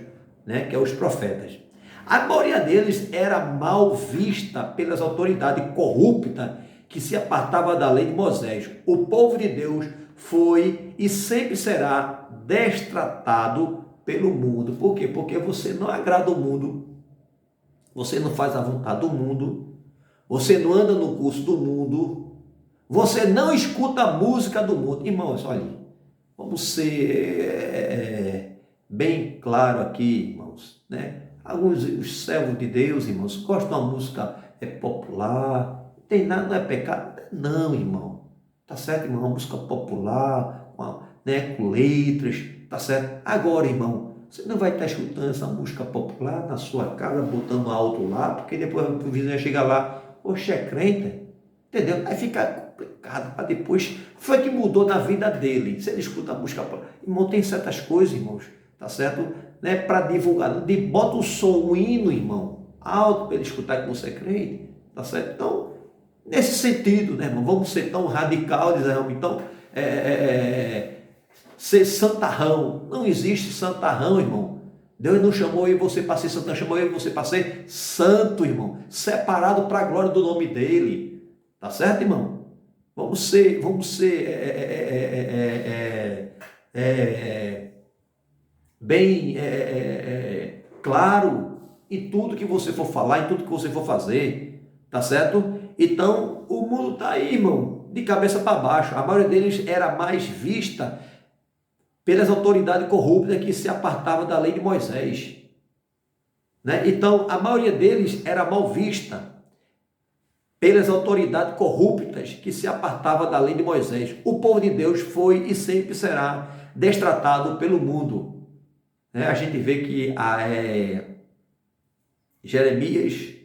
né, que é os profetas. A maioria deles era mal vista pelas autoridades corruptas que se apartava da lei de Moisés. O povo de Deus foi e sempre será destratado pelo mundo. Por quê? Porque você não agrada o mundo, você não faz a vontade do mundo, você não anda no curso do mundo, você não escuta a música do mundo. Irmãos, olha, vamos ser bem claro aqui, irmãos, né? Alguns os servos de Deus, irmãos, gostam da música popular, tem nada, não é pecado? Não, irmão, tá certo, irmão? Uma música popular, com letras, tá certo? Agora, irmão, você não vai estar escutando essa música popular na sua casa, botando alto lá, porque depois o vizinho vai chegar lá, poxa, é crente, entendeu? Aí fica complicado para depois. Foi que mudou na vida dele. Se ele escuta a música popular, irmão, tem certas coisas, irmãos, tá certo? Né, para divulgar, bota o som, o hino, irmão, alto para ele escutar que você é crente, tá certo? Então, nesse sentido, né, irmão, vamos ser tão radical, dizemos, então, ser santarrão. Não existe santarrão, irmão. Deus não chamou eu e você para ser santo, chamou eu e você para ser santo, irmão, separado para a glória do nome dele, tá certo, irmão? Vamos ser bem claro em tudo que você for falar, em tudo que você for fazer. tá certo? Então, o mundo está aí, irmão, de cabeça para baixo. A maioria deles era mais vista pelas autoridades corruptas que se apartavam da lei de Moisés, né? Então, a maioria deles era mal vista pelas autoridades corruptas que se apartavam da lei de Moisés. O povo de Deus foi e sempre será destratado pelo mundo, né? A gente vê que Jeremias,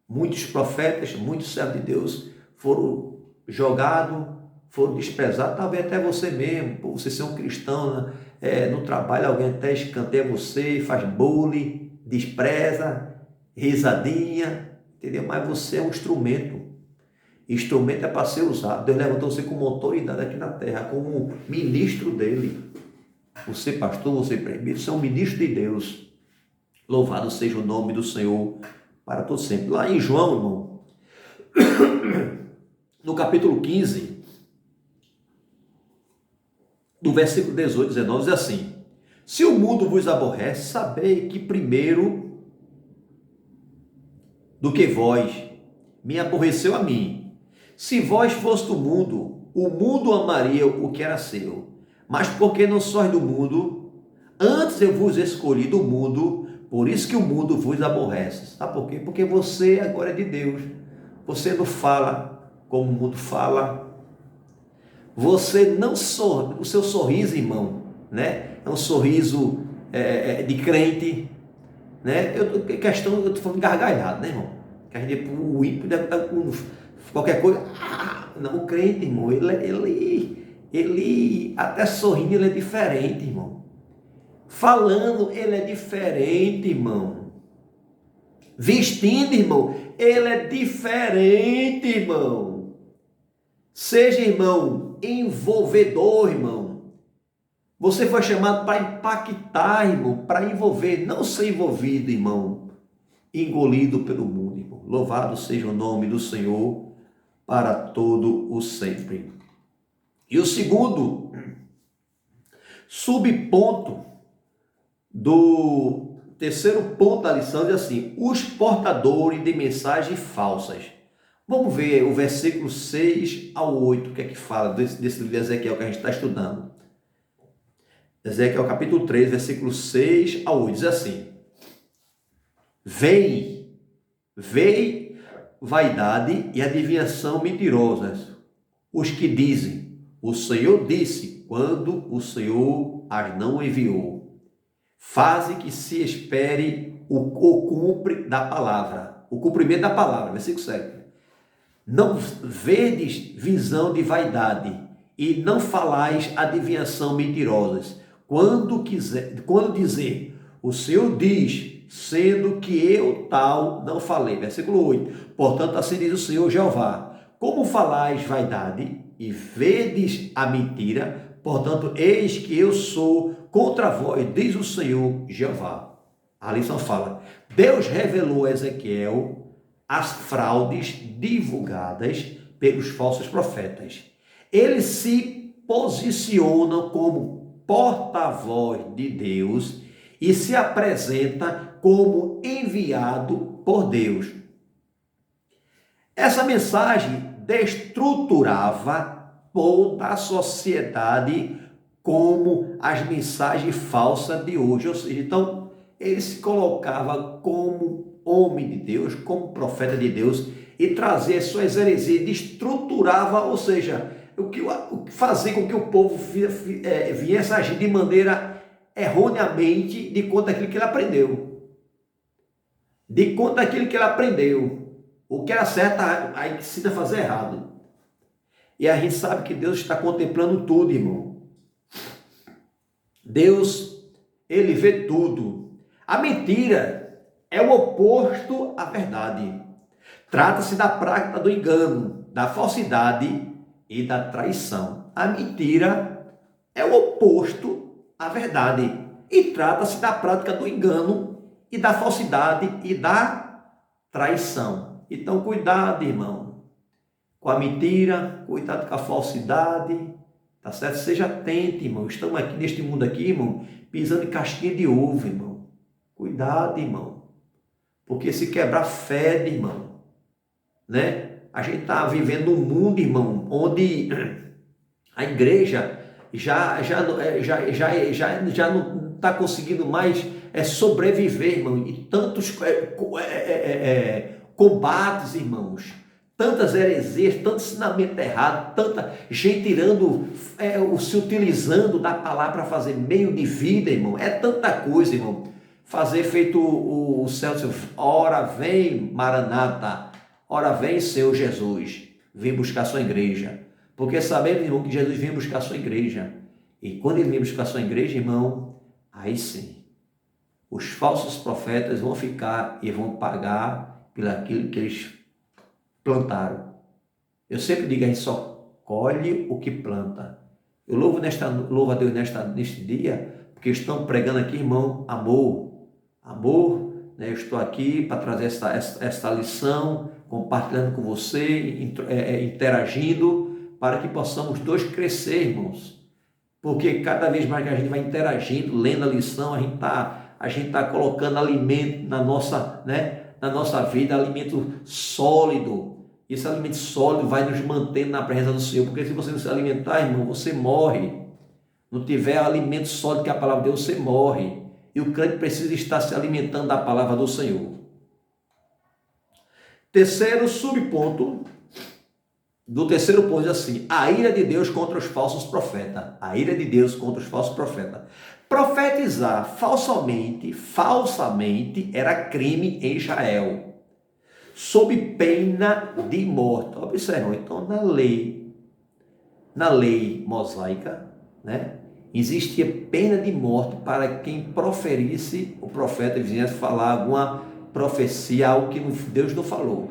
muitos profetas, muitos servos de Deus foram jogados, foram desprezados, talvez até você mesmo, por você ser um cristão, né? No trabalho alguém até escanteia você, faz bullying, despreza, risadinha, entendeu? Mas você é um instrumento. Instrumento é para ser usado. Deus levantou você como autoridade aqui na terra, como ministro dele. Você pastor, você presbítero, você é um ministro de Deus. Louvado seja o nome do Senhor para todo sempre. Lá em João, irmão, no capítulo 15, do versículo 18, 19, diz assim: se o mundo vos aborrece, sabei que primeiro do que vós me aborreceu a mim. Se vós fosse do mundo, o mundo amaria o que era seu. Mas porque não sois do mundo, antes eu vos escolhi do mundo, por isso que o mundo vos aborrece. Sabe por quê? Porque você agora é de Deus. Você não fala como o mundo fala. Você não sorri. O seu sorriso, irmão, né? É um sorriso de crente, né? Eu estou falando gargalhado, né, irmão? Que a gente, o ímpio deve estar com qualquer coisa. Não, o crente, irmão, ele até sorrindo, ele é diferente, irmão. Falando, ele é diferente, irmão. Vestindo, irmão, ele é diferente, irmão. Seja, irmão, envolvedor, irmão. Você foi chamado para impactar, irmão, para envolver, não ser envolvido, irmão, engolido pelo mundo, irmão. Louvado seja o nome do Senhor para todo o sempre. E o segundo subponto do terceiro ponto da lição diz assim: os portadores de mensagens falsas. Vamos ver o versículo 6 ao 8, o que é que fala desse livro de Ezequiel que a gente está estudando. Ezequiel capítulo 3, versículo 6 ao 8, diz assim: Vem, vaidade e adivinhação mentirosas, os que dizem, o Senhor disse, quando o Senhor as não enviou. Faze que se espere o cumprimento da palavra, versículo 7. Não vedes visão de vaidade e não falais adivinhação mentirosas. Quando dizer, o Senhor diz, sendo que eu tal não falei. Versículo 8. Portanto, assim diz o Senhor Jeová: como falais vaidade e vedes a mentira, portanto, eis que eu sou contra vós, diz o Senhor Jeová. A lição fala: Deus revelou a Ezequiel as fraudes divulgadas pelos falsos profetas. Eles se posicionam como porta-voz de Deus e se apresenta como enviado por Deus. Essa mensagem destruturava toda a sociedade como as mensagens falsas de hoje. Ou seja, então, ele se colocava como homem de Deus, como profeta de Deus, e trazia as suas heresias, destruturava, ou seja, fazia com que o povo viesse a agir de maneira erroneamente de conta daquilo que ele aprendeu. De conta daquilo que ele aprendeu. O que era certo, aí ensina a fazer errado. E a gente sabe que Deus está contemplando tudo, irmão. Deus, ele vê tudo. A mentira é o oposto à verdade. Trata-se da prática do engano, da falsidade e da traição. A mentira é o oposto à verdade. E trata-se da prática do engano e da falsidade e da traição. Então, cuidado, irmão, com a mentira, cuidado com a falsidade, tá certo? Seja atento, irmão. Estamos aqui neste mundo aqui, irmão, pisando em casquinha de ovo, irmão. Cuidado, irmão. Porque se quebrar, fede, irmão. né? A gente está vivendo num mundo, irmão, onde a igreja já não está conseguindo mais sobreviver, irmão, e tantos combates, irmãos, tantas heresias, tanto ensinamento errado, tanta gente tirando, se utilizando da palavra para fazer meio de vida, irmão, é tanta coisa, irmão, fazer feito o Celso, ora vem Maranata, ora vem Senhor Jesus, vem buscar sua igreja, porque sabemos, irmão, que Jesus vem buscar sua igreja, e quando ele vem buscar sua igreja, irmão, aí sim, os falsos profetas vão ficar e vão pagar pelo aquilo que eles plantaram. Eu sempre digo, a gente só colhe o que planta. Eu louvo a Deus neste dia, porque estão pregando aqui, irmão, amor, né? Eu estou aqui para trazer esta lição, compartilhando com você, interagindo, para que possamos dois crescer, irmãos. Porque cada vez mais que a gente vai interagindo, lendo a lição, a gente tá colocando alimento na nossa, né, na nossa vida, alimento sólido. Esse alimento sólido vai nos mantendo na presença do Senhor, porque se você não se alimentar, irmão, você morre. Não tiver alimento sólido que é a palavra de Deus, você morre. E o crente precisa estar se alimentando da palavra do Senhor. Terceiro subponto, do terceiro ponto, diz assim: a ira de Deus contra os falsos profetas. A ira de Deus contra os falsos profetas. Profetizar falsamente era crime em Israel, sob pena de morte. Observe, então na lei mosaica, né, existia pena de morte para quem proferisse, o profeta viesse falar alguma profecia, algo que Deus não falou.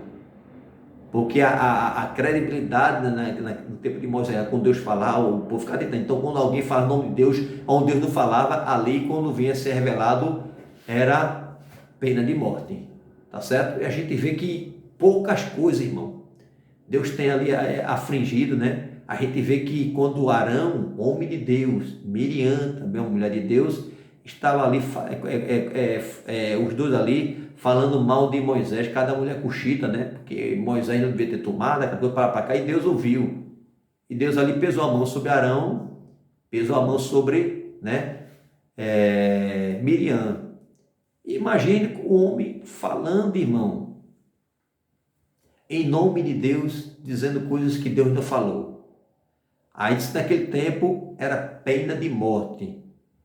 Porque a credibilidade no tempo de Moisés, quando Deus falava, o povo ficava tentando. Então, quando alguém fala o nome de Deus, onde Deus não falava, ali, quando vinha a ser revelado, era pena de morte. Tá certo? E a gente vê que poucas coisas, irmão, Deus tem ali afligido, né? A gente vê que quando Arão, homem de Deus, Miriam, também uma mulher de Deus, estava ali, os dois ali, falando mal de Moisés, cada mulher cochita, né? Porque Moisés não devia ter tomado, aquela coisa para cá, e Deus ouviu. E Deus ali pesou a mão sobre Arão, pesou a mão sobre, né, Miriam. Imagine o homem falando, irmão, em nome de Deus, dizendo coisas que Deus não falou. Aí disse, naquele tempo era pena de morte.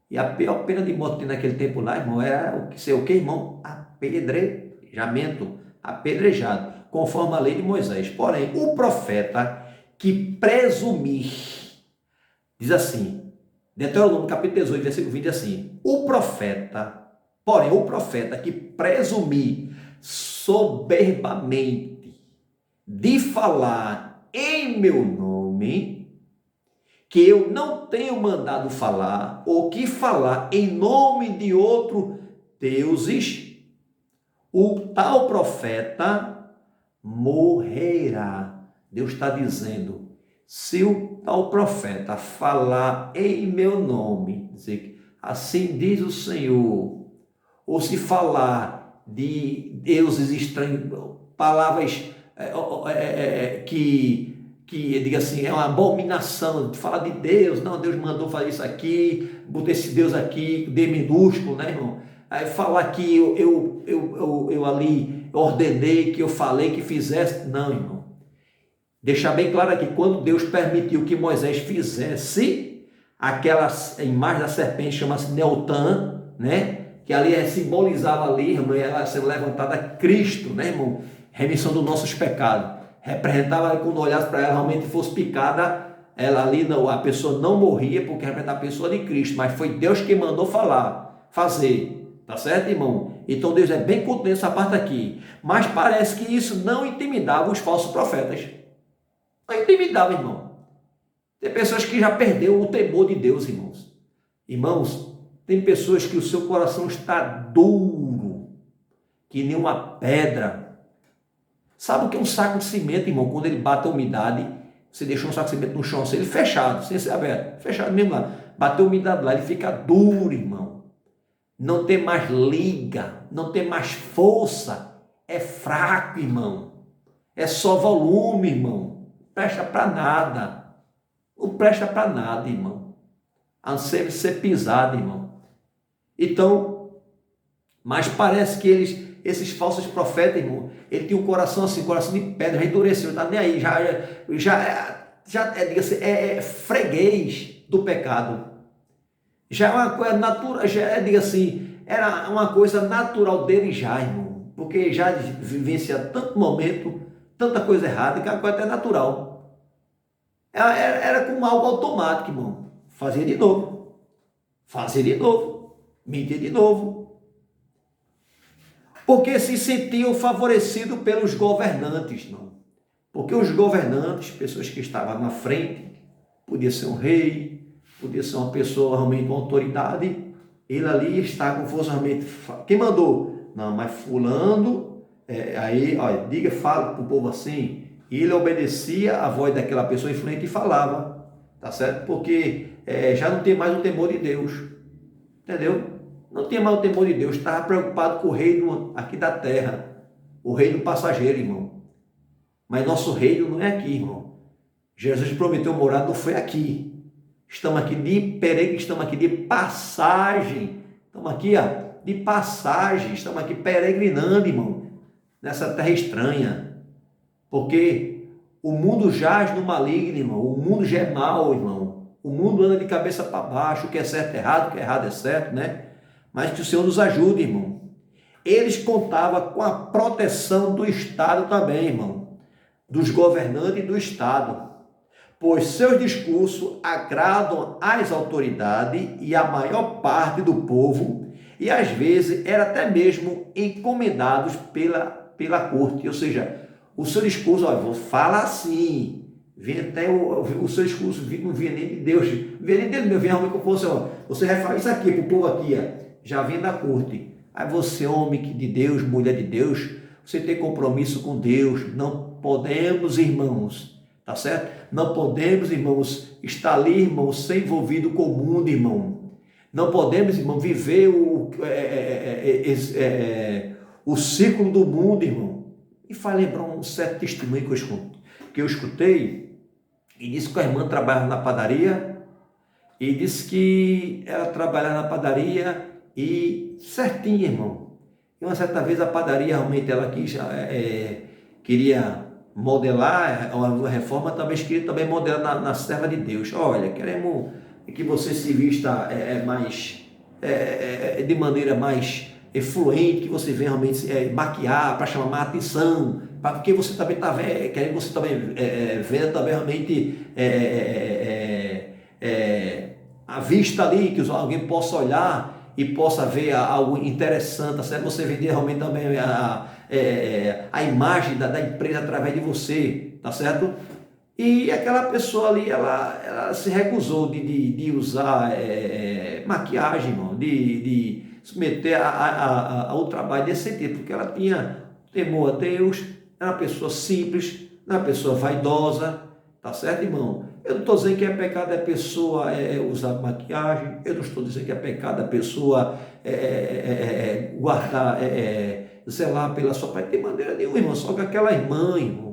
E a pior pena de morte naquele tempo lá, irmão, era o que, irmão? Apedrejamento, apedrejado, conforme a lei de Moisés. Porém, o profeta que presumir, diz assim, Deuteronômio capítulo 18, versículo 20, diz assim, o profeta que presumir soberbamente de falar em meu nome, que eu não tenho mandado falar, ou que falar em nome de outro deuses, o tal profeta morrerá. Deus está dizendo, se o tal profeta falar em meu nome, dizer, assim diz o Senhor, ou se falar de deuses estranhos, palavras que diga assim, é uma abominação de falar de Deus, não, Deus mandou fazer isso aqui, botei esse Deus aqui, D minúsculo, né, irmão? Aí falar que eu ali ordenei, que eu falei, que fizesse, não, irmão. Deixar bem claro aqui, quando Deus permitiu que Moisés fizesse aquela imagem da serpente, chama-se Neotã, né? Que ali simbolizava ali, irmão, ela sendo levantada Cristo, né, irmão? Remissão dos nossos pecados. Representava, quando olhasse para ela, realmente fosse picada, ela ali, não, a pessoa não morria, porque representava a pessoa de Cristo, mas foi Deus que mandou fazer, tá certo, irmão? Então Deus é bem contente nessa parte aqui, mas parece que isso não intimidava os falsos profetas, não intimidava, irmão. Tem pessoas que já perderam o temor de Deus, irmãos, tem pessoas que o seu coração está duro, que nem uma pedra. Sabe o que é um saco de cimento, irmão? Quando ele bate a umidade, você deixou um saco de cimento no chão, assim, ele fechado, sem ser aberto, fechado mesmo lá. Bateu a umidade lá, ele fica duro, irmão. Não tem mais liga, não tem mais força. É fraco, irmão. É só volume, irmão. Não presta para nada. Não presta para nada, irmão. A não ser pisado, irmão. Então, mas parece que esses falsos profetas, irmão, ele tinha um coração assim, coração de pedra, já endureceu, não tá nem aí, é freguês do pecado. Já é uma coisa natural, já é, diga assim, era uma coisa natural dele já, irmão, porque já vivencia tanto momento, tanta coisa errada, que a coisa até natural. Era como algo automático, irmão. Fazia de novo, mentia de novo. Porque se sentiam favorecidos pelos governantes, não. Porque os governantes, pessoas que estavam na frente, podia ser um rei, podia ser uma pessoa realmente uma autoridade, ele ali está com força realmente. Quem mandou? Não, mas fulano, aí, olha, fala para o povo assim, e ele obedecia a voz daquela pessoa influente e falava, tá certo? Porque já não tem mais o temor de Deus, entendeu? Não tinha mais o temor de Deus, estava preocupado com o reino aqui da terra, o reino passageiro, irmão. Mas nosso reino não é aqui, irmão. Jesus prometeu morar, não foi aqui. Estamos aqui de peregrino, estamos aqui de passagem. Estamos aqui, ó, de passagem, estamos aqui peregrinando, irmão, nessa terra estranha. Porque o mundo jaz no maligno, irmão. O mundo já é mau, irmão. O mundo anda de cabeça para baixo, o que é certo é errado, o que é errado é certo, né? Mas que o Senhor nos ajude, irmão. Eles contavam com a proteção do Estado também, irmão. Dos governantes e do Estado. Pois seus discursos agradam às autoridades e à maior parte do povo, e às vezes eram até mesmo encomendados pela corte. Ou seja, o seu discurso, ó, fala assim, vem até o seu discurso, não vinha nem de Deus, não vinha nem dele, vinha realmente como fosse, ó, você vai falar isso aqui para o povo aqui, ó, já vem da corte. Aí você, homem de Deus, mulher de Deus, você tem compromisso com Deus. Não podemos, irmãos, tá certo? Não podemos, irmãos, estar ali, irmãos, ser envolvido com o mundo, irmão. Não podemos, irmão, viver o círculo do mundo, irmão. E faz lembrar um certo testemunho que eu escutei, e disse que a irmã trabalha na padaria, e disse que ela trabalhava na padaria, e certinho, irmão. E uma certa vez a padaria realmente ela queria modelar uma reforma, talvez queria também modelar na serva de Deus. Olha, queremos que você se vista de maneira mais fluente, que você venha realmente maquiar para chamar a atenção, porque você também está querendo, você também venha também realmente a vista ali, que alguém possa olhar e possa ver algo interessante, tá certo? Você vender realmente também a imagem da empresa através de você, tá certo? E aquela pessoa ali, ela se recusou de usar maquiagem, irmão, de submeter ao trabalho desse sentido, porque ela tinha temor a Deus, era uma pessoa simples, era uma pessoa vaidosa, tá certo, irmão? Eu não estou dizendo que é pecado a pessoa usar maquiagem, eu não estou dizendo que é pecado a pessoa guardar, zelar pela sua parte, de maneira nenhuma, irmão. Só que aquela irmã, irmão,